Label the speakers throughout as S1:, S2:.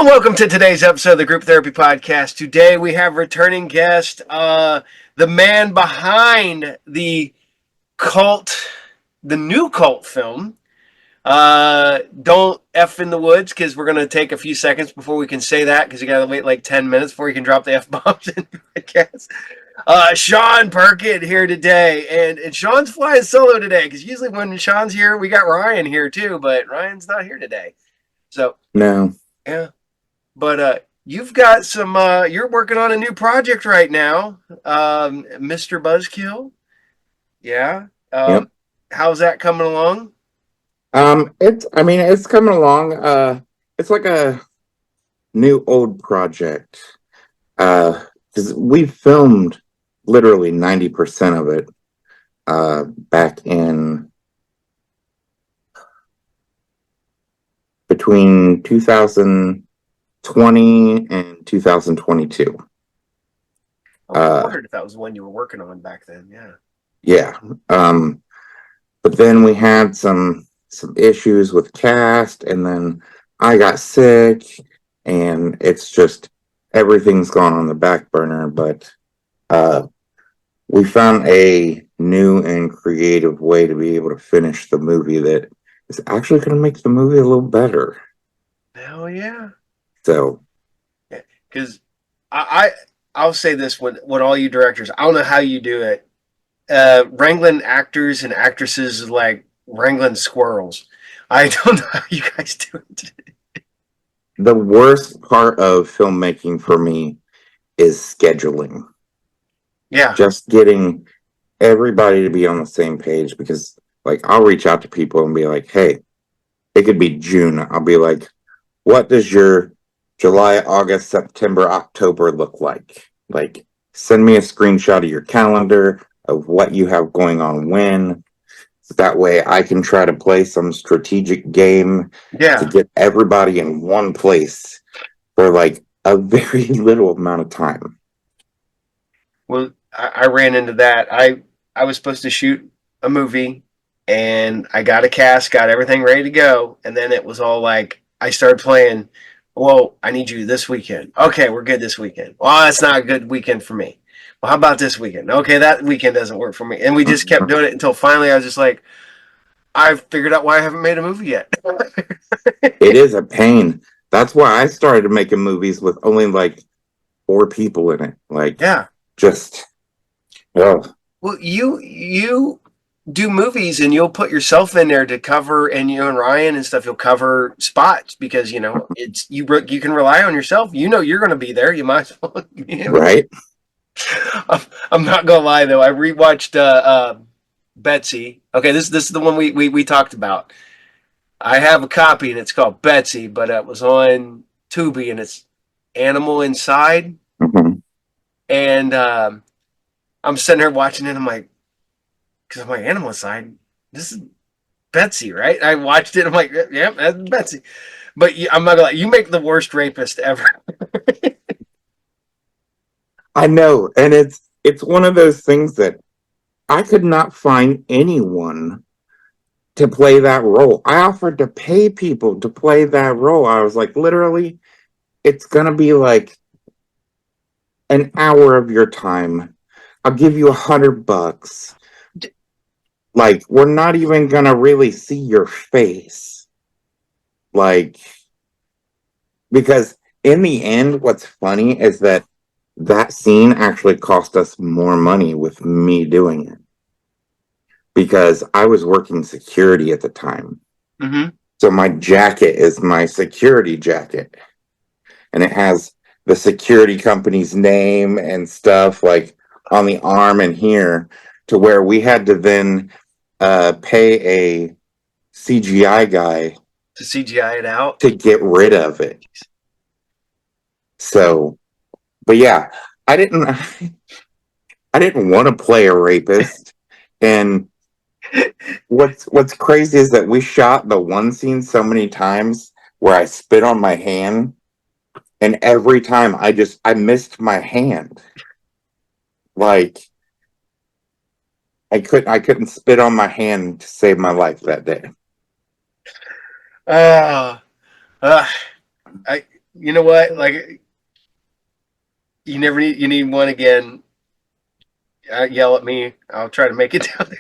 S1: Welcome to today's episode of the Group Therapy Podcast. Today we have returning guest, the man behind the new cult film. Don't F in the Woods, because we're going to take a few seconds before we can say that, because you got to wait like 10 minutes before you can drop the F-bombs in the podcast. Shawn Burkett here today, and Shawn's flying solo today, because usually when Shawn's here, we got Ryan here too, but Ryan's not here today. So,
S2: no.
S1: Yeah. But you've got some, you're working on a new project right now, Mr. Buzzkill. Yeah.
S2: Yep.
S1: How's that coming along?
S2: It's coming along. It's like a new old project. Because we filmed literally 90% of it back in between 2020 and 2022.
S1: I wondered if that was the one you were working on back then. Yeah.
S2: Yeah. But then we had some issues with cast, and then I got sick, and it's just everything's gone on the back burner. But we found a new and creative way to be able to finish the movie that is actually going to make the movie a little better.
S1: Hell yeah.
S2: So,
S1: because I'll say this with all you directors, I don't know how you do it. Wrangling actors and actresses is like wrangling squirrels. I don't know how you guys do it.
S2: The worst part of filmmaking for me is scheduling.
S1: Yeah.
S2: Just getting everybody to be on the same page, because like I'll reach out to people and be like, hey, it could be June. I'll be like, what does your July, August, September, October look like? Like, send me a screenshot of your calendar of what you have going on when. So that way I can try to play some strategic game to get everybody in one place for like a very little amount of time.
S1: Well, I ran into that. I was supposed to shoot a movie, and I got a cast, got everything ready to go, and then it was all like, I started playing, well, I need you this weekend. Okay, we're good this weekend. Well, that's not a good weekend for me. Well, how about this weekend? Okay, that weekend doesn't work for me. And we just kept doing it until finally I was just like, I've figured out why I haven't made a movie yet.
S2: It is a pain. That's why I started making movies with only like 4 people in it. Like, just,
S1: well, you do movies, and you'll put yourself in there to cover, and you and Ryan and stuff, you'll cover spots, because it's you can rely on yourself. You're going to be there. You might as well.
S2: Right.
S1: I'm not gonna lie though. I rewatched Betsy. Okay, this is the one we talked about. I have a copy, and it's called Betsy, but it was on Tubi, and it's Animal Inside.
S2: Mm-hmm.
S1: And I'm sitting here watching it. I'm like, Animal Inside. This is Betsy, right? I watched it. I'm like, yeah, that's Betsy. But I'm not gonna lie. You make the worst rapist ever.
S2: I know, and it's one of those things that I could not find anyone to play that role. I offered to pay people to play that role. I was like, literally, it's gonna be like an hour of your time. I'll give you $100. Like, we're not even gonna really see your face. Like, because in the end, what's funny is that scene actually cost us more money with me doing it, because I was working security at the time.
S1: Mm-hmm.
S2: So my jacket is my security jacket, and it has the security company's name and stuff like on the arm and here, to where we had to then pay a CGI guy
S1: to CGI it out
S2: to get rid of it. So, but yeah, I didn't want to play a rapist. And what's crazy is that we shot the one scene so many times where I spit on my hand, and every time I missed my hand. Like, I couldn't spit on my hand to save my life that day.
S1: you know what? Like, you need one again. Yell at me. I'll try to make it down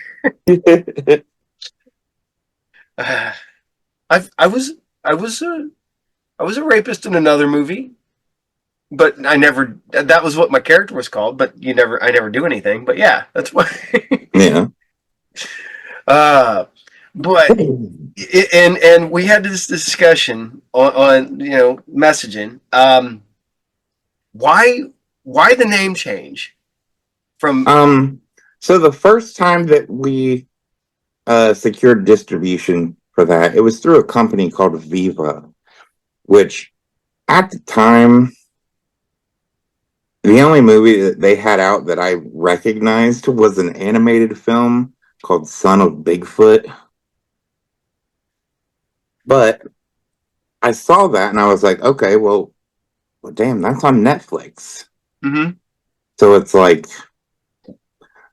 S1: there. I was I was I was a rapist in another movie, but I never. That was what my character was called. But I never do anything. But yeah, that's why.
S2: Yeah.
S1: uh, but and we had this discussion on messaging. Why why the name change from?
S2: Um, so the first time that we secured distribution for that, it was through a company called Viva, which at the time, the only movie that they had out that I recognized was an animated film called Son of Bigfoot. But I saw that and I was like, okay, well damn, that's on Netflix.
S1: Mm-hmm.
S2: So it's like,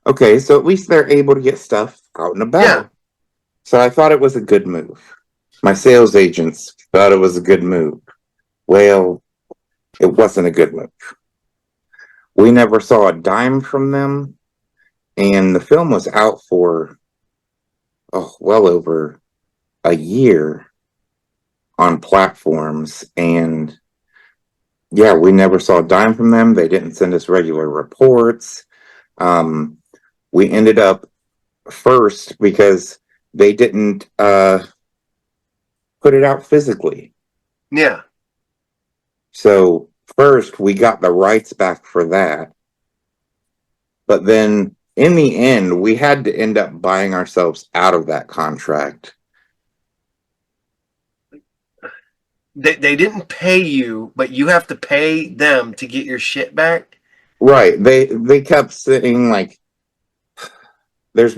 S2: okay, so at least they're able to get stuff out and
S1: Yeah,
S2: about. So I thought it was a good move. My sales agents thought it was a good move. Well, it wasn't a good move. We never saw a dime from them, and the film was out for well over a year on platforms, and yeah, we never saw a dime from them. They didn't send us regular reports. Um, we ended up first because they didn't put it out physically.
S1: yeah.
S2: So first we got the rights back for that. But then in the end, we had to end up buying ourselves out of that contract.
S1: They didn't pay you, but you have to pay them to get your shit back.
S2: Right. They kept saying like there's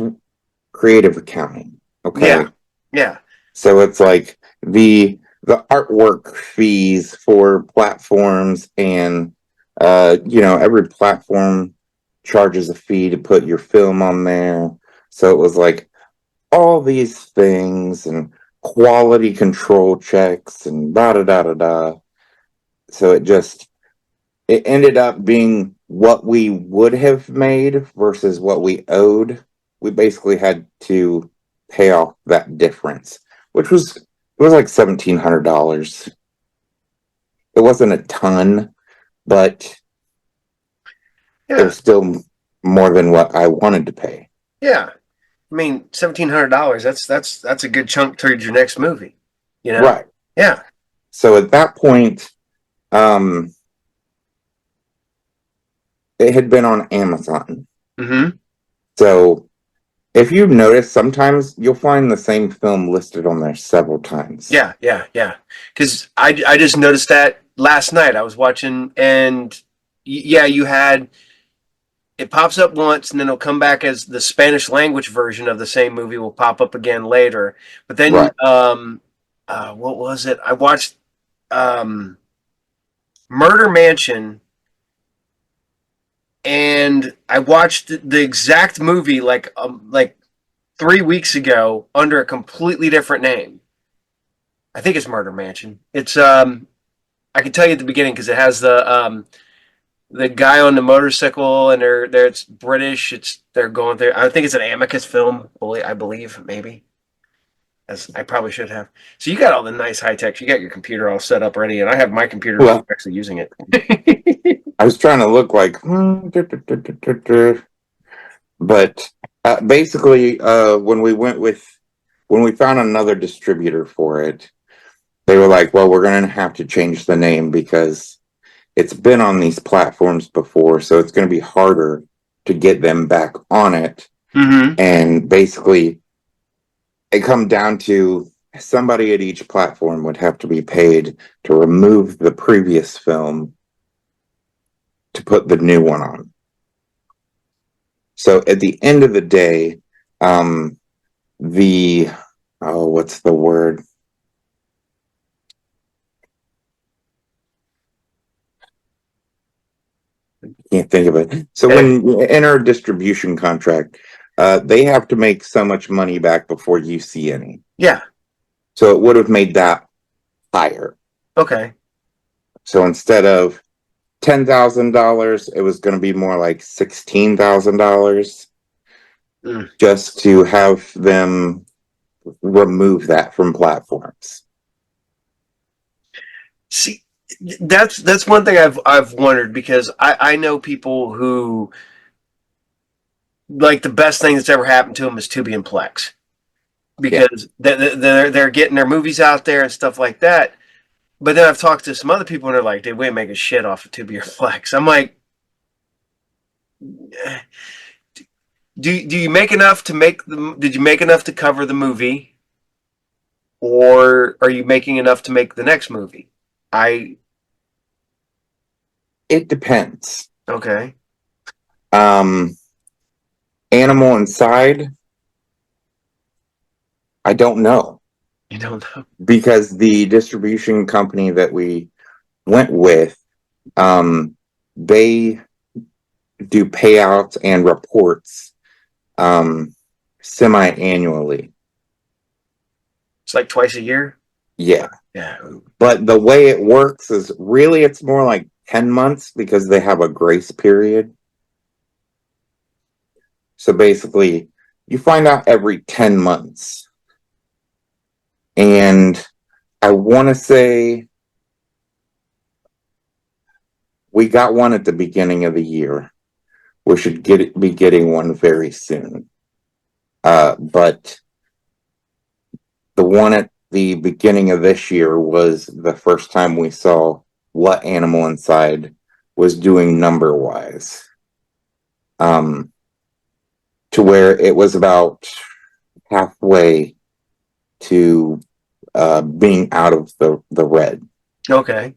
S2: creative accounting.
S1: Yeah,
S2: Okay.
S1: yeah,
S2: So it's like the artwork fees for platforms and every platform charges a fee to put your film on there. So it was like all these things and quality control checks and da da da da da. So it ended up being what we would have made versus what we owed. We basically had to pay off that difference, which was like $1,700. It wasn't a ton, but it
S1: yeah,
S2: was still more than what I wanted to pay.
S1: yeah. I mean, $1,700. That's a good chunk towards your next movie. You know?
S2: Right.
S1: Yeah.
S2: So at that point, um, it had been on Amazon.
S1: Mm-hmm.
S2: So if you notice, sometimes you'll find the same film listed on there several times.
S1: Yeah, yeah, yeah. Because I just noticed that last night. I was watching, and yeah, you had it pops up once, and then it'll come back as the Spanish language version of the same movie will pop up again later. But then,
S2: Right.
S1: what was it? I watched um, Murder Mansion, and I watched the exact movie like 3 weeks ago under a completely different name. I think it's Murder Mansion. It's I can tell you at the beginning because it has the guy on the motorcycle and they're it's British. They're going there. I think it's an Amicus film. I believe maybe. As I probably should have. So you got all the nice high tech. You got your computer all set up ready, and I have my computer
S2: Well,
S1: actually using it.
S2: I was trying to look like, but basically, when we found another distributor for it, they were like, well, we're going to have to change the name because it's been on these platforms before, so it's going to be harder to get them back on it.
S1: Mm-hmm.
S2: And basically, it come down to somebody at each platform would have to be paid to remove the previous film to put the new one on. So at the end of the day, the what's the word? Can't think of it. So
S1: Okay.
S2: when you enter a distribution contract, they have to make so much money back before you see any.
S1: Yeah.
S2: So it would have made that higher.
S1: Okay.
S2: So instead of $10,000, it was going to be more like $16,000
S1: Mm.
S2: just to have them remove that from platforms.
S1: See, that's one thing I've wondered, because I know people who, like, the best thing that's ever happened to them is Tubi and Plex,
S2: Yeah.
S1: because they're getting their movies out there and stuff like that. But then I've talked to some other people and they're like, dude, we ain't making shit off of Tubi or Plex. I'm like, do you make enough to make the? Did you make enough to cover the movie, or are you making enough to make the next movie? I
S2: It depends.
S1: Okay.
S2: Um, Animal Inside, I don't know,
S1: You don't know.
S2: because the distribution company that we went with, they do payouts and reports semi-annually.
S1: It's like twice a year.
S2: Yeah.
S1: Yeah.
S2: But the way it works is really it's more like 10 months because they have a grace period. So basically, you find out every 10 months. And I want to say we got one at the beginning of the year. We should be getting one very soon. But the one at the beginning of this year was the first time we saw what Animal Inside was doing number wise. To where it was about halfway to being out of the red.
S1: Okay.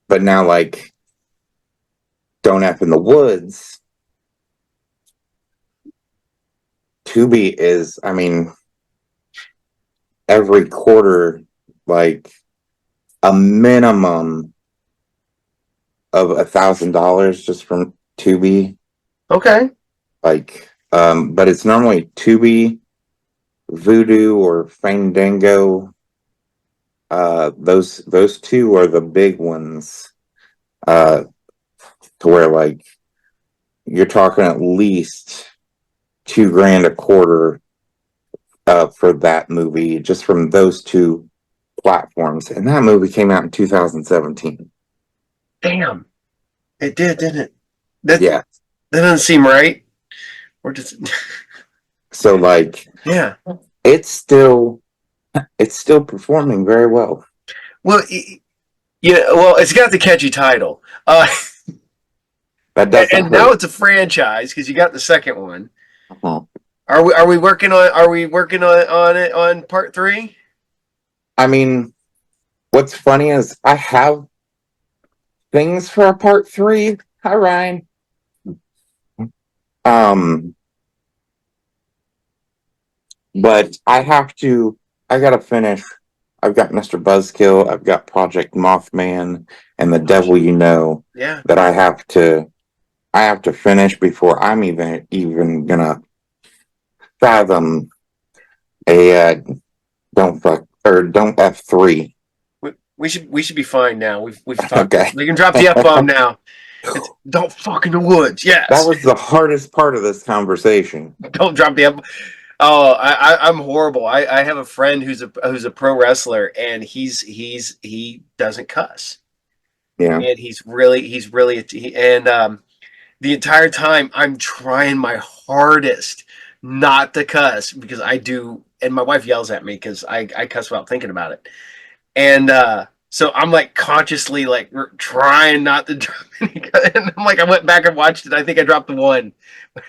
S2: But now, like, Don't F in the Woods, Tubi is, I mean, every quarter, like, a minimum of $1,000 just from Tubi.
S1: Okay.
S2: Like, but it's normally Tubi, Voodoo, or Fandango. Those two are the big ones. To where, like, you're talking at least $2,000 a quarter for that movie just from those two platforms. And that movie came out in 2017.
S1: Damn. It did, didn't it? That
S2: Yeah.
S1: that doesn't seem right. Or just
S2: So, like,
S1: yeah.
S2: it's still performing very well.
S1: Well, yeah. Well, it's got the catchy title.
S2: That doesn't
S1: And now
S2: hurt.
S1: it's a franchise because you got the second one.
S2: Uh-huh.
S1: Are we working on it on part 3?
S2: I mean, what's funny is I have things for a part 3. Hi, Ryan. Um, but I gotta finish. I've got Mr. Buzzkill, I've got Project Mothman, and The Devil You Know
S1: Yeah.
S2: that I have to finish before I'm even gonna fathom a don't F3.
S1: We should be fine now. We've talked.
S2: Okay.
S1: We can drop the F bomb now. It's don't fuck in the woods.
S2: That
S1: Yes.
S2: was the hardest part of this conversation.
S1: Don't drop the F. Oh, I'm horrible. I have a friend who's a pro wrestler, and he doesn't cuss,
S2: Yeah.
S1: and and the entire time I'm trying my hardest not to cuss, because I do, and my wife yells at me because I cuss without thinking about it. And so I'm like consciously like trying not to drop any. And I'm like, I went back and watched it. I think I dropped the one,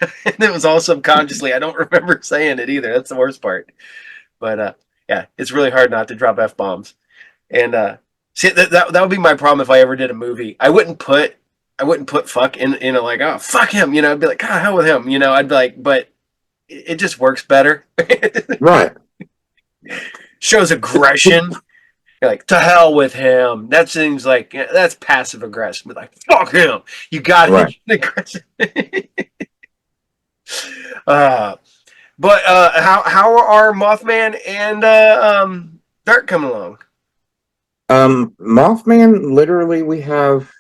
S1: and it was all subconsciously. I don't remember saying it either. That's the worst part. But yeah, it's really hard not to drop f bombs. And see, that would be my problem if I ever did a movie. I wouldn't put fuck in a, like, oh fuck him, I'd be like, God, hell with him, I'd be like, but it just works better.
S2: Right.
S1: Shows aggression. You're like, to hell with him. That seems like that's passive aggressive. But like, fuck him. You got
S2: Right.
S1: it. Aggressive. uh, but how are Mothman and Dark coming along?
S2: Mothman, literally, we have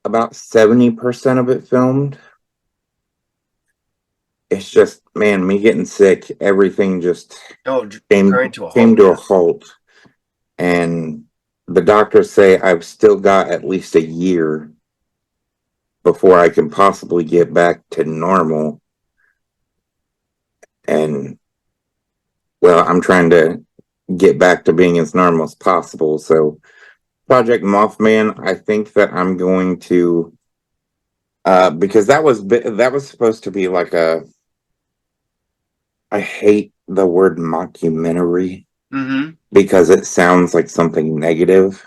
S2: about 70% of it filmed. It's just, man, me getting sick, everything just
S1: Oh,
S2: came
S1: grind to a
S2: came
S1: halt.
S2: to a halt. And the doctors say I've still got at least a year before I can possibly get back to normal. And well, I'm trying to get back to being as normal as possible. So Project Mothman, I think that I'm going to because that was supposed to be like a, I hate the word mockumentary
S1: Mm-hmm.
S2: because it sounds like something negative,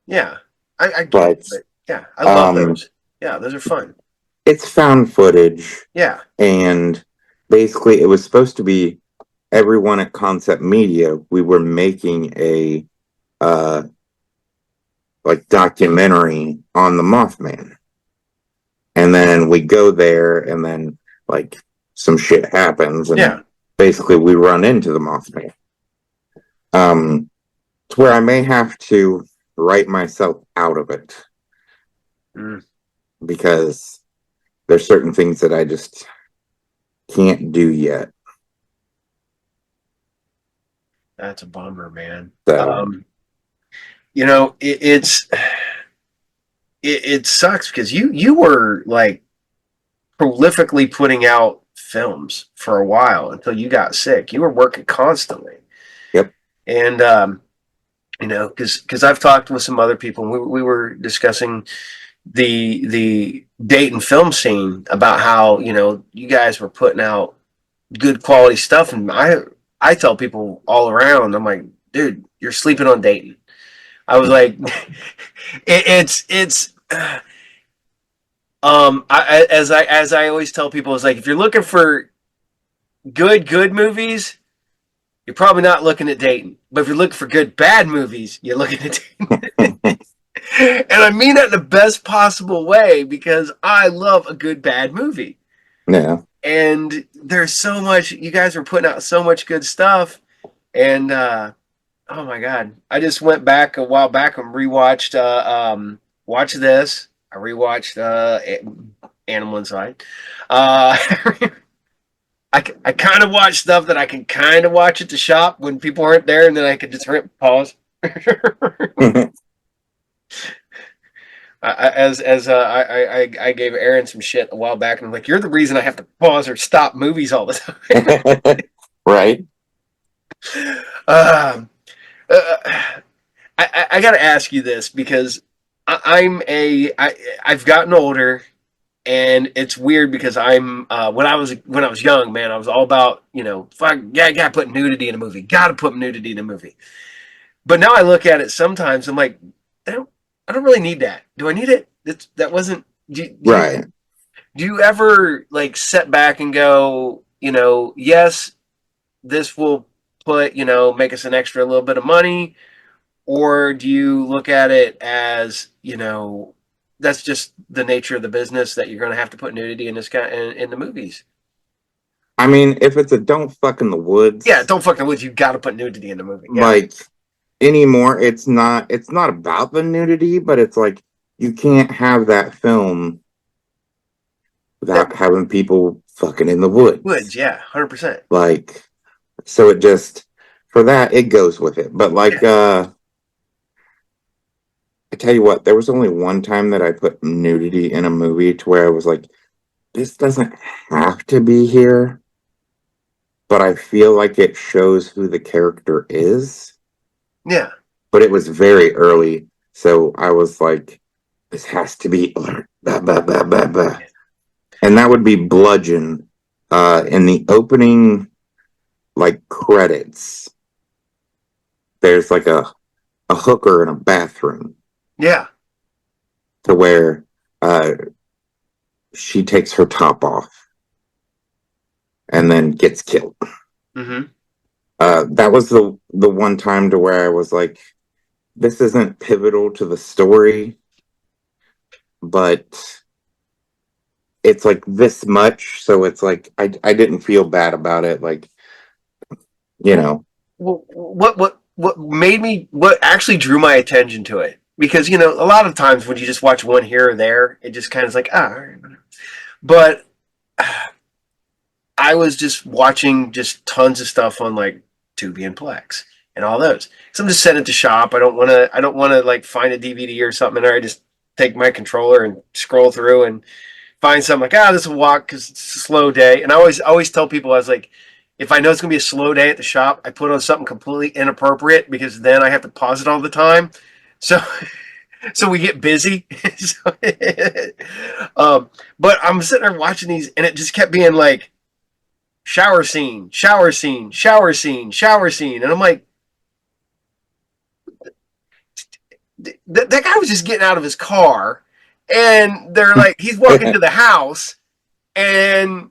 S1: Yeah, I get it,
S2: but
S1: but yeah, I love
S2: um
S1: those. Yeah, those are fun.
S2: it's found footage,
S1: Yeah.
S2: and basically it was supposed to be everyone at Concept Media, we were making a uh like documentary on the Mothman. And then we go there and then like some shit happens
S1: Yeah.
S2: and basically we run into the Mothman. To where I may have to write myself out of it
S1: Mm,
S2: because there's certain things that I just can't do yet.
S1: that's a bummer, man.
S2: So,
S1: Um, it sucks because you were like prolifically putting out films for a while until you got sick. You were working constantly,
S2: yep.
S1: and because I've talked with some other people, and we were discussing the Dayton film scene about how you guys were putting out good quality stuff, and I tell people all around, I'm like, dude, you're sleeping on Dayton. I was like, it's as I always tell people, it's like if you're looking for good movies, you're probably not looking at Dayton. But if you're looking for good bad movies, you're looking at Dayton. And I mean that in the best possible way because I love a good bad movie.
S2: Yeah.
S1: And there's so much, you guys are putting out so much good stuff. And oh my god, I just went back a while back and rewatched Watch This. I rewatched Animal Inside. Uh, I kind of watch stuff that I can kind of watch at the shop when people aren't there, and then I can just pause. I gave Aaron some shit a while back, and I'm like, "You're the reason I have to pause or stop movies all the
S2: Right.
S1: time." Uh, I got to ask you this because I've gotten older, and it's weird because I'm when I was young, man, I was all about fuck yeah, got to put nudity in a movie, got to put nudity in a movie. But now I look at it sometimes, I'm like, I don't really need that. Do I need it? That wasn't.
S2: Right.
S1: Do you ever like set back and go, yes, this will put make us an extra little bit of money, or do you look at it as that's just the nature of the business that you're going to have to put nudity in this guy in the movies?
S2: I mean, if it's a don't fuck in the
S1: Yeah,
S2: woods,
S1: don't fucking with you. Got to put nudity in the movie. Yeah,
S2: like anymore, it's not about the nudity, but it's like you can't have that film
S1: that
S2: without having people fucking in the
S1: would
S2: woods.
S1: yeah, 100%.
S2: Like, so it just, for that, it goes with it. But
S1: Yeah,
S2: like, I tell you what, there was only one time that I put nudity in a movie to where I was like, this doesn't have to be here, but I feel like it shows who the character is.
S1: yeah,
S2: But it was very early, so I was like, this has to be blah, blah, blah, blah, blah. And that would be Bludgeon. In the opening like credits, there's like a hooker in a bathroom
S1: yeah.
S2: to where uh she takes her top off and then gets killed.
S1: Mm-hmm.
S2: That was the one time to where I was like, this isn't pivotal to the story, but it's like this much, so it's like I didn't feel bad about it, like, you
S1: Well,
S2: know.
S1: what? what actually drew my attention to it, because a lot of times when you just watch one here or there, it just kind of is like, all right. But I was just watching just tons of stuff on like Tubi and Plex and all those. So I'm just setting it to shop. I don't want to like find a DVD or something, or I just take my controller and scroll through and find something like, this will walk because it's a slow day. And I always tell people, I was like, if I know it's gonna be a slow day at the shop, I put on something completely inappropriate, because then I have to pause it all the time. So so we get busy. So, but I'm sitting there watching these, and it just kept being like shower scene, shower scene, shower scene, shower scene, and I'm like, that guy was just getting out of his car, and they're like, he's walking to the house, and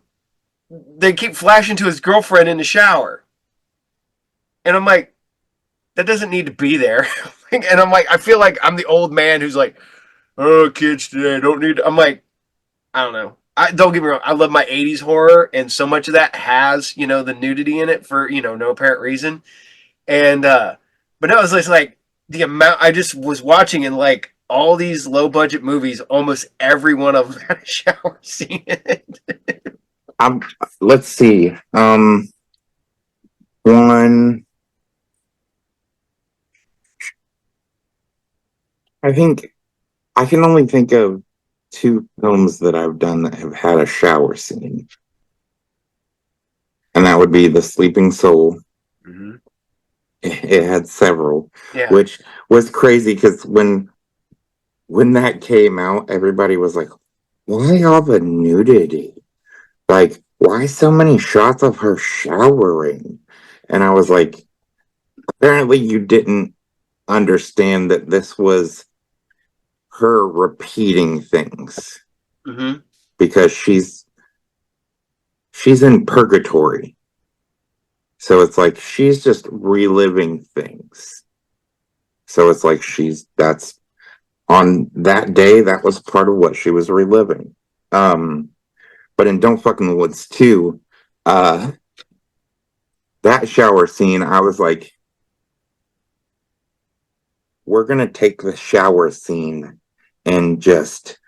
S1: they keep flashing to his girlfriend in the shower, and I'm like, that doesn't need to be there. And I'm like, I feel like I'm the old man who's like, oh, kids today don't need to. I'm like, I don't know. I don't get me wrong. I love my '80s horror, and so much of that has the nudity in it for no apparent reason. And but no, it was just like the amount I just was watching, and like all these low budget movies, almost every one of them had a shower scene in it.
S2: I'm. Let's see. One. I think I can only think of two films that I've done that have had a shower scene, and that would be The Sleeping Soul.
S1: Mm-hmm.
S2: It had several,
S1: Yeah.
S2: which was crazy because when that came out, everybody was like, "Why all the nudity? Like, why so many shots of her showering?" And I was like, "Apparently, you didn't understand that this was her repeating things
S1: Mm-hmm.
S2: because she's in purgatory. So it's like she's just reliving things. So it's like that's on that day, that was part of what she was reliving. But in Don't Fuck in the Woods 2, uh, that shower scene, I was like, we're gonna take the shower scene and just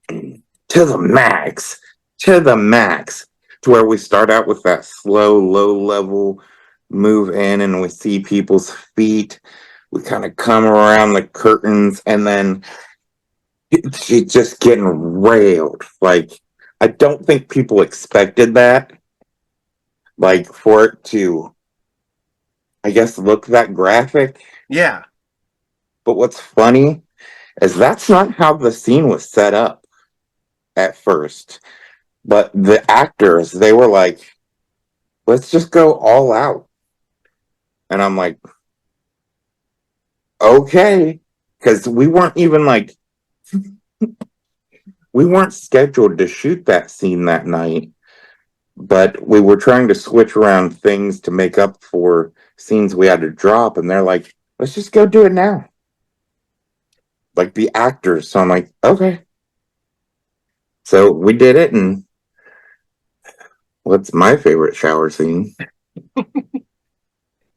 S2: to the max, to the max, to where we start out with that slow, low level move in and we see people's feet. We kind of come around the curtains and then she's just getting railed. Like, I don't think people expected that, like, for it to, I guess, look that graphic.
S1: Yeah.
S2: But what's funny is that's not how the scene was set up at first. But the actors, they were like, let's just go all out. And I'm like, okay. Because we weren't even like, we weren't scheduled to shoot that scene that night, but we were trying to switch around things to make up for scenes we had to drop. And they're like, let's just go do it now. Like the actors. So I'm like, okay. So we did it. And what's my favorite shower scene?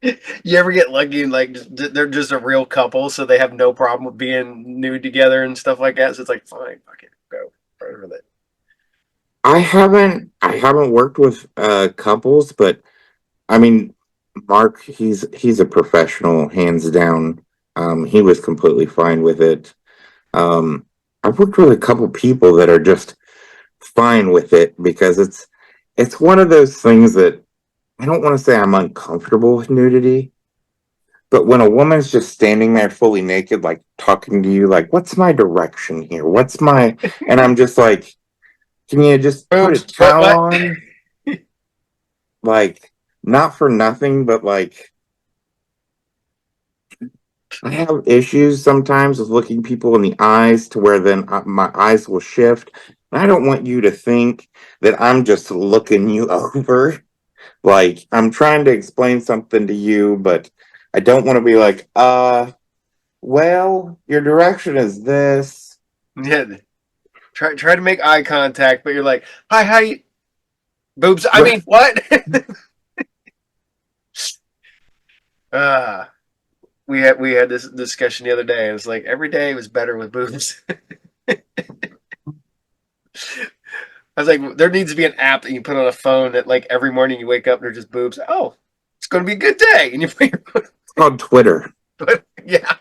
S1: You ever get lucky and like they're just a real couple, so they have no problem with being nude together and stuff like that? So it's like, fine, fuck it, go right with it.
S2: I haven't worked with couples, but I mean, Mark, he's a professional, hands down. He was completely fine with it. Um, I've worked with a couple people that are just fine with it because it's one of those things that I don't want to say I'm uncomfortable with nudity, but when a woman's just standing there fully naked, like talking to you, like, what's my direction here? What's my, and I'm just like, can you just put a
S1: Boobs,
S2: towel
S1: what?
S2: on? Like, not for nothing, but like, I have issues sometimes with looking people in the eyes to where then my eyes will shift. I don't want you to think that I'm just looking you over. Like, I'm trying to explain something to you, but I don't want to be like, well, your direction is this.
S1: Yeah, try to make eye contact, but you're like, hi, how you boobs? I mean, what? uh we had this discussion the other day. It was like every day was better with boobs. I was like, there needs to be an app that you put on a phone that like every morning you wake up and they're just boobs. Oh, it's going to be a good day, and you put your
S2: It's called Twitter
S1: but yeah.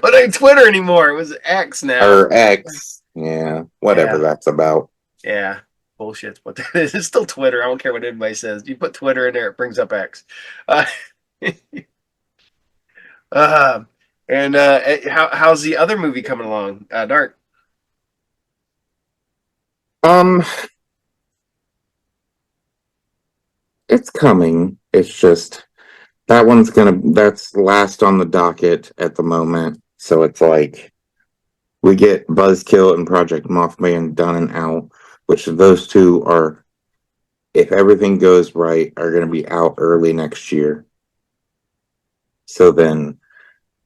S1: Well, it ain't Twitter anymore. It was X now.
S2: or X. Yeah, whatever
S1: Yeah,
S2: that's about.
S1: yeah. Bullshit's what that is. It's still Twitter. I don't care what anybody says. You put Twitter in there, it brings up X. Uh, uh, and how's the other movie coming along? Dark.
S2: Um, it's coming. It's just that's last on the docket at the moment. So it's like we get Buzzkill and Project Mothman done and out, which those two are, if everything goes right, are going to be out early next year. So then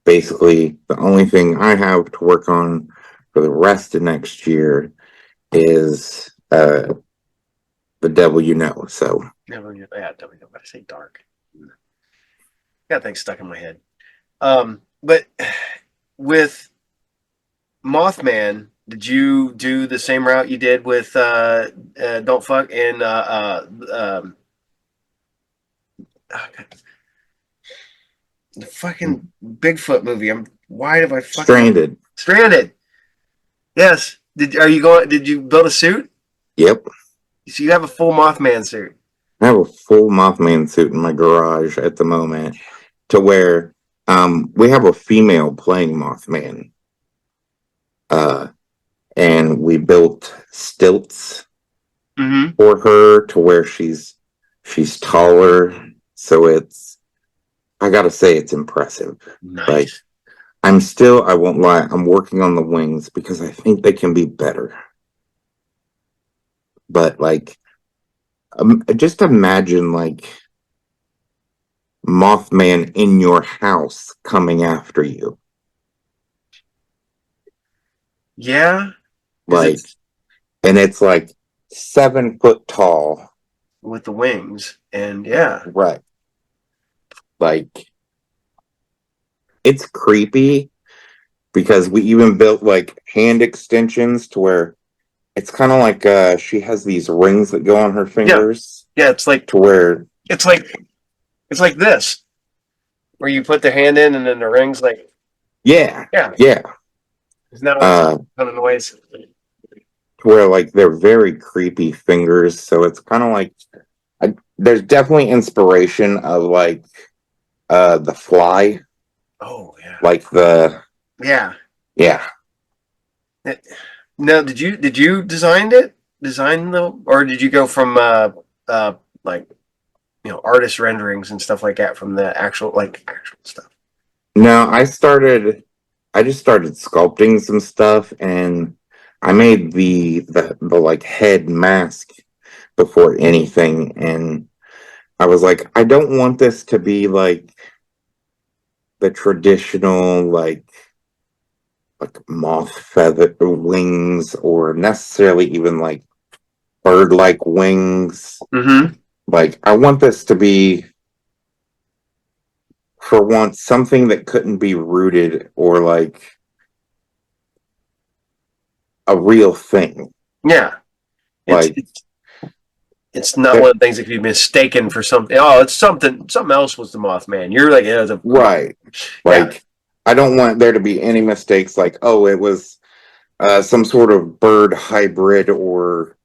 S2: basically the only thing I have to work on for the rest of next year is The Devil You Know. So
S1: Yeah, don't know. I say dark. Got things stuck in my head. But with Mothman, did you do the same route you did with Don't Fuck and the fucking Bigfoot movie? Why have I fucking
S2: Stranded.
S1: Stranded? Yes. Did you build a suit?
S2: Yep.
S1: So you have a full Mothman suit.
S2: I have a full Mothman suit in my garage at the moment, to where we have a female playing Mothman. And we built stilts for her to where she's taller. So I gotta say it's impressive.
S1: Nice.
S2: Like I won't lie, I'm working on the wings because I think they can be better. But like, just imagine like Mothman in your house coming after you.
S1: Yeah.
S2: Like, and it's like 7 foot tall
S1: with the wings, and yeah.
S2: Right. Like, it's creepy because we even built like hand extensions to where it's kind of like she has these rings that go on her fingers.
S1: Yeah, it's like
S2: to where
S1: it's like this, where you put the hand in and then the rings like
S2: yeah.
S1: It's not a ton of noise.
S2: Where like they're very creepy fingers, so it's kind of like there's definitely inspiration of like The Fly.
S1: Oh yeah.
S2: Like the
S1: yeah.
S2: No,
S1: did you design or did you go from like artist renderings and stuff like that from the actual stuff?
S2: No, I just started sculpting some stuff, and I made the like head mask before anything, and I was like, I don't want this to be like the traditional like moth feather wings, or necessarily even like bird-like wings. Like, I want this to be, for once, something that couldn't be rooted or like a real thing.
S1: Yeah. It's not one of the things that can be mistaken for something. Oh, it's something else was the Mothman. You're like, yeah,
S2: right. Like, I don't want there to be any mistakes like, oh, it was some sort of bird hybrid or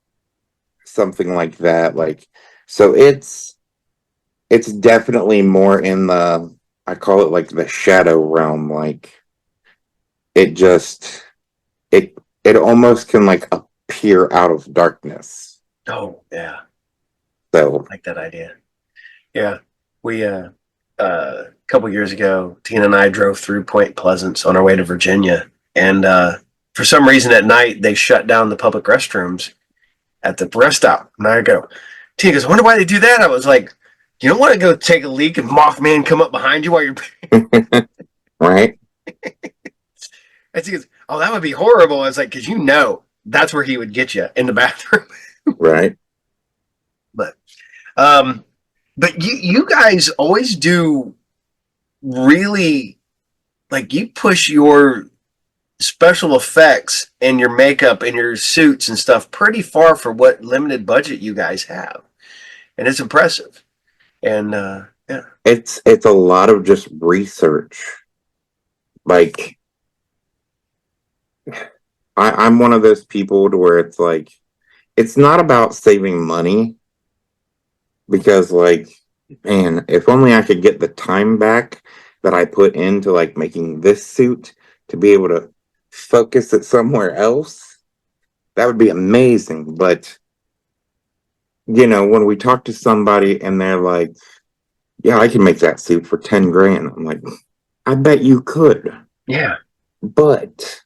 S2: something like that. Like, so it's definitely more in the, I call it like the shadow realm. Like, it almost can like appear out of darkness.
S1: Oh yeah.
S2: So
S1: I like that idea. Yeah. We a couple years ago, Tina and I drove through Point Pleasant on our way to Virginia, and for some reason at night they shut down the public restrooms at the rest stop. And I go, Tina goes, I wonder why they do that. I was like, you don't want to go take a leak and Mothman come up behind you while you're
S2: right.
S1: And she goes, oh, that would be horrible. I was like, because that's where he would get you, in the bathroom.
S2: Right.
S1: But you guys always do really like you push your special effects and your makeup and your suits and stuff pretty far for what limited budget you guys have, and it's impressive. And yeah,
S2: It's a lot of just research. Like I'm one of those people to where it's like it's not about saving money because like man, if only I could get the time back that I put into like making this suit to be able to focus it somewhere else, that would be amazing. But you know, when we talk to somebody and they're like, yeah, I can make that suit for 10 grand. I'm like, I bet you could.
S1: yeah,
S2: But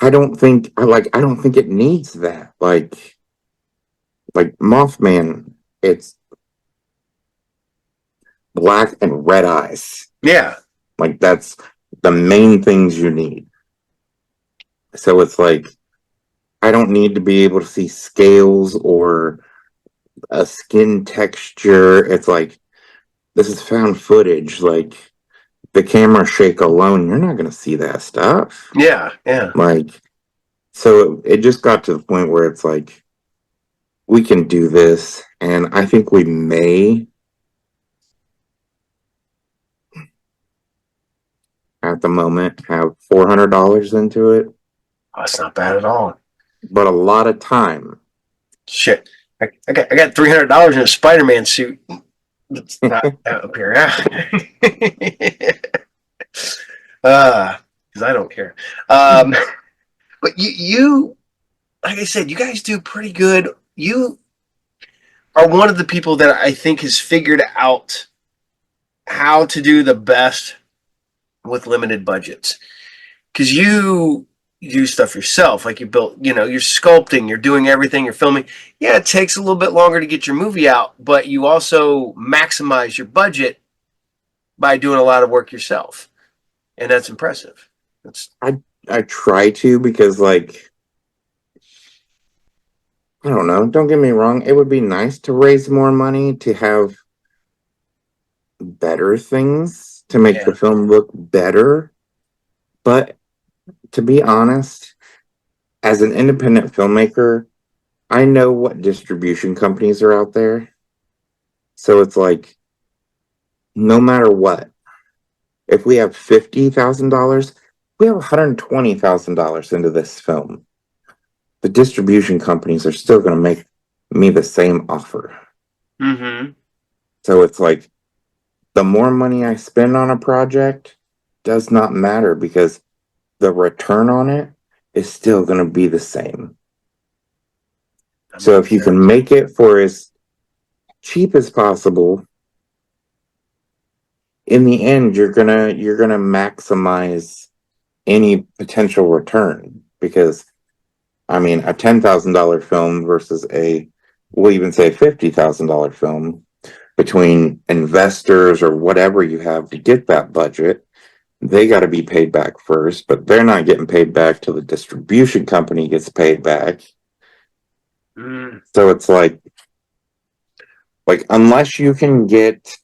S2: I don't think it needs that. Like Mothman, it's black and red eyes.
S1: yeah.
S2: Like that's the main things you need. So it's like I don't need to be able to see scales or a skin texture. It's like this is found footage. Like the camera shake alone, you're not gonna see that stuff.
S1: Yeah, yeah.
S2: Like so it just got to the point where it's like we can do this, and I think we may at the moment have $400 into it,
S1: Oh, that's not bad at all.
S2: but a lot of time.
S1: Shit, I got $300 in a Spider-Man suit. It's not up here. Because I don't care. But you, like I said, you guys do pretty good. You are one of the people that I think has figured out how to do the best with limited budgets. Because you do stuff yourself, like you built, you know, you're sculpting, you're doing everything, you're filming. Yeah, it takes a little bit longer to get your movie out, but you also maximize your budget by doing a lot of work yourself, and that's impressive. That's
S2: I try to because like I don't know, don't get me wrong, it would be nice to raise more money to have better things to make
S1: yeah,
S2: the film look better. But to be honest, as an independent filmmaker, I know what distribution companies are out there. So it's like, no matter what, if we have $50,000, we have $120,000 into this film. The distribution companies are still going to make me the same offer.
S1: mm-hmm.
S2: So it's like, the more money I spend on a project does not matter because the return on it is still going to be the same. So if you can make it for as cheap as possible, in the end you're gonna maximize any potential return because I mean a $10,000 film versus we'll even say $50,000 film between investors or whatever you have to get that budget, they got to be paid back first, but they're not getting paid back till the distribution company gets paid back. So it's like unless you can get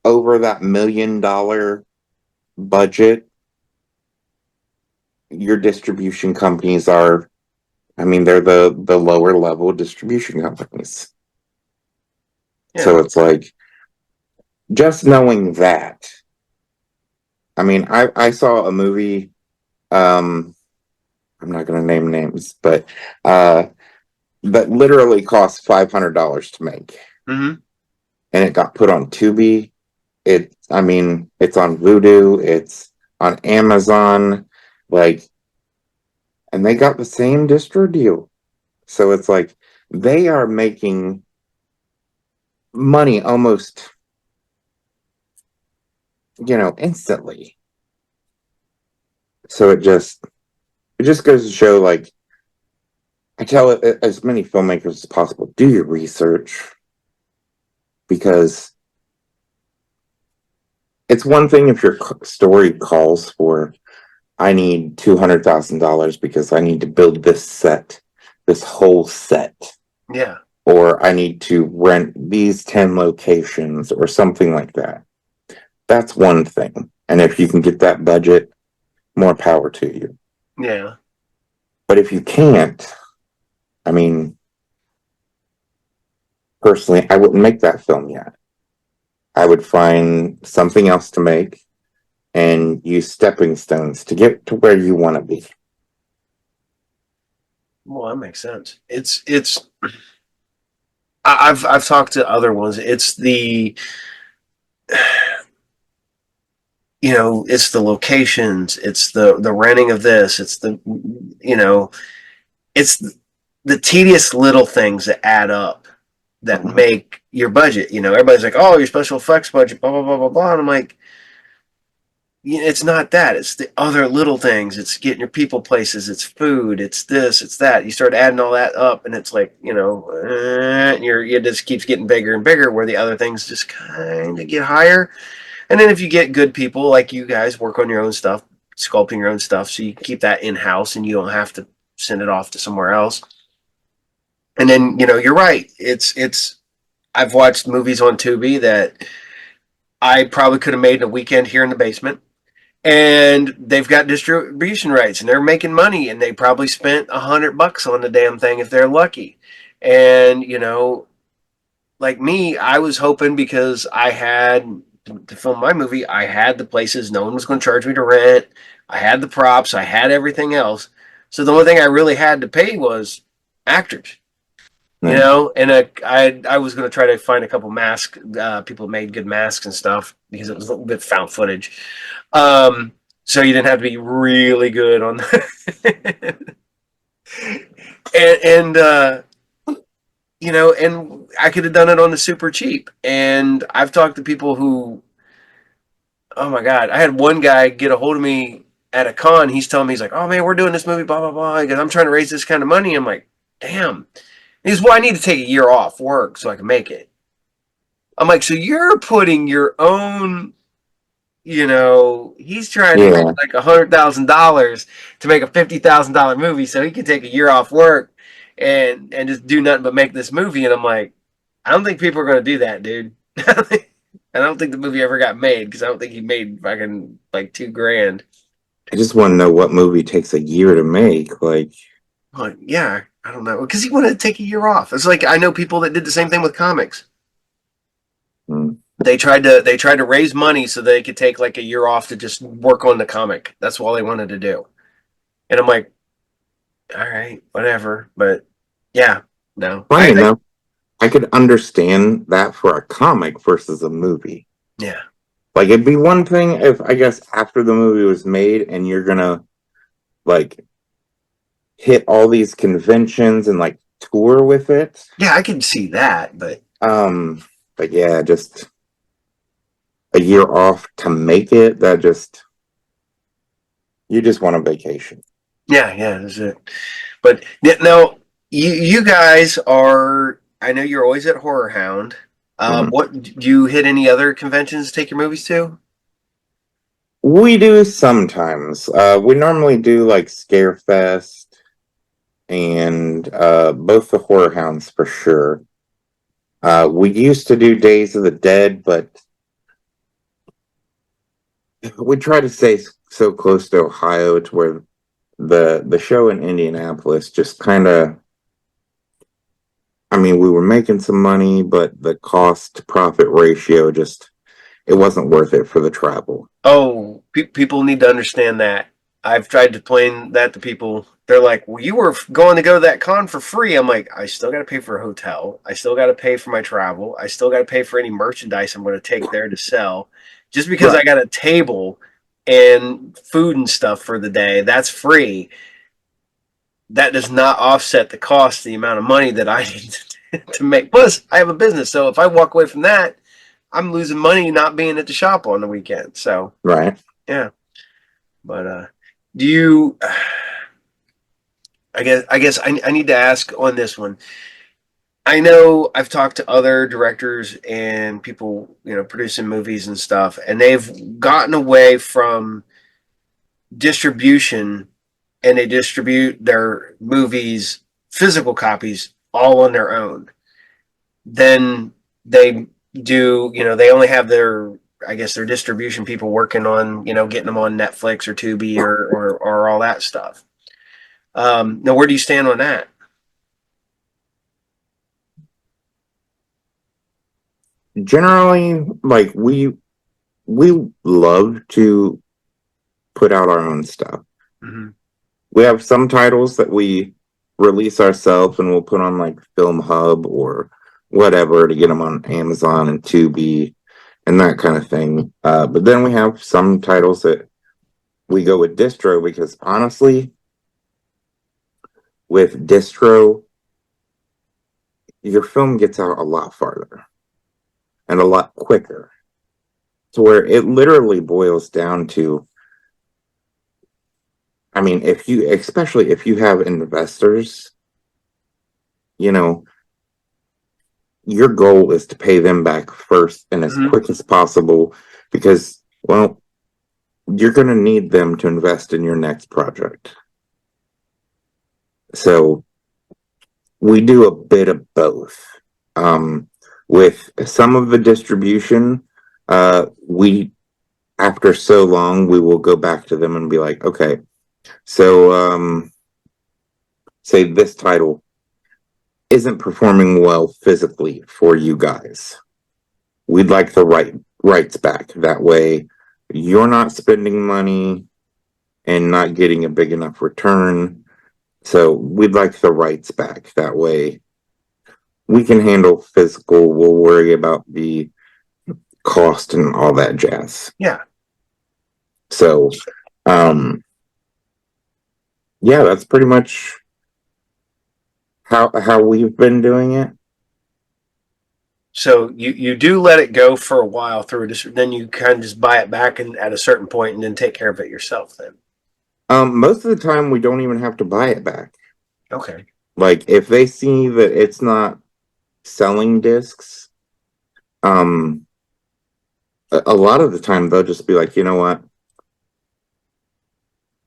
S2: over that $1 million budget, your distribution companies are, I mean, they're the lower level distribution companies.
S1: Yeah.
S2: So it's like just knowing that. I mean, I saw a movie, I'm not gonna name names, but that literally cost $500 to make.
S1: Mm-hmm.
S2: And it got put on Tubi. I mean, it's on Vudu, it's on Amazon, like, and they got the same distro deal. So it's like they are making money almost, instantly. So it just goes to show, like, I tell as many filmmakers as possible, do your research because it's one thing if your story calls for, I need $200,000 because I need to build this set, this whole set.
S1: Yeah.
S2: Or I need to rent these 10 locations or something like that. that's one thing. And if you can get that budget, more power to you.
S1: Yeah.
S2: But if you can't, I mean, personally, I wouldn't make that film yet. I would find something else to make and use stepping stones to get to where you want to be.
S1: Well, that makes sense. I've talked to other ones. It's the it's the locations, it's the renting of this, it's the you know it's the tedious little things that add up that
S2: Mhm.
S1: make your budget. Everybody's like, oh, your special effects budget, blah blah blah blah blah. And I'm like, it's not that. It's the other little things. It's getting your people places. It's food. It's this. It's that. You start adding all that up, and it's like it just keeps getting bigger and bigger. Where the other things just kind of get higher. And then if you get good people like you guys, work on your own stuff, sculpting your own stuff, so you keep that in house and you don't have to send it off to somewhere else. And then you're right. It's I've watched movies on Tubi that I probably could have made in a weekend here in the basement, and they've got distribution rights and they're making money, and they probably spent $100 on the damn thing if they're lucky. And like me, I was hoping, because I had to film my movie, I had the places no one was going to charge me to rent. I had the props. I had everything else. So the only thing I really had to pay was actors.
S2: Yeah.
S1: And I was going to try to find a couple mask people made good masks and stuff, because it was a little bit found footage. So you didn't have to be really good on and and I could have done it on the super cheap. And I've talked to people who, oh my God, I had one guy get a hold of me at a con. He's telling me, he's like, oh man, we're doing this movie, blah, blah, blah. Because I'm trying to raise this kind of money. I'm like, damn. He's, well, I need to take a year off work so I can make it. I'm like, so you're putting your own, he's trying to get
S2: Yeah.
S1: like $100,000 to make a $50,000 movie so he can take a year off work and just do nothing but make this movie. And I'm like, I don't think people are going to do that, dude. I don't think the movie ever got made, because I don't think he made fucking like 2 grand.
S2: I just want to know what movie takes a year to make. Like,
S1: Like, yeah, I don't know, because he wanted to take a year off. It's like, I know people that did the same thing with comics.
S2: hmm.
S1: They tried to raise money so they could take like a year off to just work on the comic. That's all they wanted to do. And I'm like, all right, whatever. But yeah, no,
S2: Funny enough, I could understand that for a comic versus a movie.
S1: yeah,
S2: Like, it'd be one thing if, I guess, after the movie was made and you're gonna, like, hit all these conventions and, like, tour with it.
S1: yeah, I can see that.
S2: Um, but yeah, just a year off to make it, you just want a vacation.
S1: Yeah, that's it. But now, you guys are. I know you're always at Horror Hound.
S2: Mhm.
S1: What do you hit any other conventions to take your movies to?
S2: We do sometimes. We normally do, like, Scarefest and both the Horror Hounds for sure. We used to do Days of the Dead, but we try to stay so close to Ohio to where the show in Indianapolis just kind of, I mean, we were making some money, but the cost to profit ratio just, it wasn't worth it for the travel.
S1: Oh, people need to understand that. I've tried to explain that to people. They're like, "Well, you were going to go to that con for free." I'm like, I still got to pay for a hotel. I still got to pay for my travel. I still got to pay for any merchandise I'm going to take there to sell. Just because I
S2: Right,
S1: got a table and food and stuff for the day, that's free. That does not offset the cost, the amount of money that I need to make. Plus, I have a business, so if I walk away from that, I'm losing money not being at the shop on the weekend. So
S2: right.
S1: yeah, but do you? I guess I need to ask on this one. I know I've talked to other directors and people, producing movies and stuff, and they've gotten away from distribution, and they distribute their movies, physical copies, all on their own. Then they do, they only have their I guess their distribution people working on, getting them on Netflix or Tubi or all that stuff. Now, where do you stand on that?
S2: Generally, like we love to put out our own stuff.
S1: Mm-hmm.
S2: We have some titles that we release ourselves and we'll put on like Film Hub or whatever to get them on Amazon and Tubi and that kind of thing. But then we have some titles that we go with distro because honestly, with distro, your film gets out a lot farther and a lot quicker to where it literally boils down to, I mean, especially if you have investors, you know, your goal is to pay them back first and as
S1: Mm-hmm.
S2: quick as possible because, well, you're going to need them to invest in your next project. So we do a bit of both. With some of the distribution, we, after so long, we will go back to them and be like, okay, so say this title isn't performing well physically for you guys. We'd like the rights back. That way, you're not spending money and not getting a big enough return. So we'd like the rights back. That way, we can handle physical. We'll worry about the cost and all that jazz.
S1: Yeah.
S2: So, yeah, that's pretty much how we've been doing it.
S1: So you do let it go for a while through then you kind of just buy it back and at a certain point and then take care of it yourself then.
S2: Most of the time we don't even have to buy it back.
S1: Okay.
S2: Like if they see that it's not selling discs, a lot of the time they'll just be like, you know what?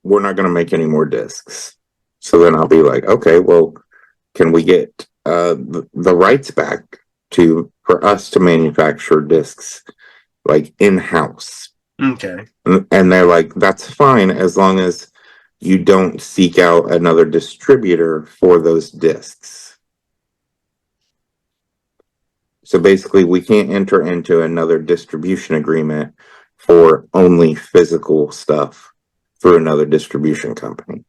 S2: We're not going to make any more discs. So then I'll be like, okay, well, can we get the rights back for us to manufacture discs like in-house?
S1: Okay.
S2: And they're like, that's fine as long as you don't seek out another distributor for those discs. So basically, we can't enter into another distribution agreement for only physical stuff through another distribution company.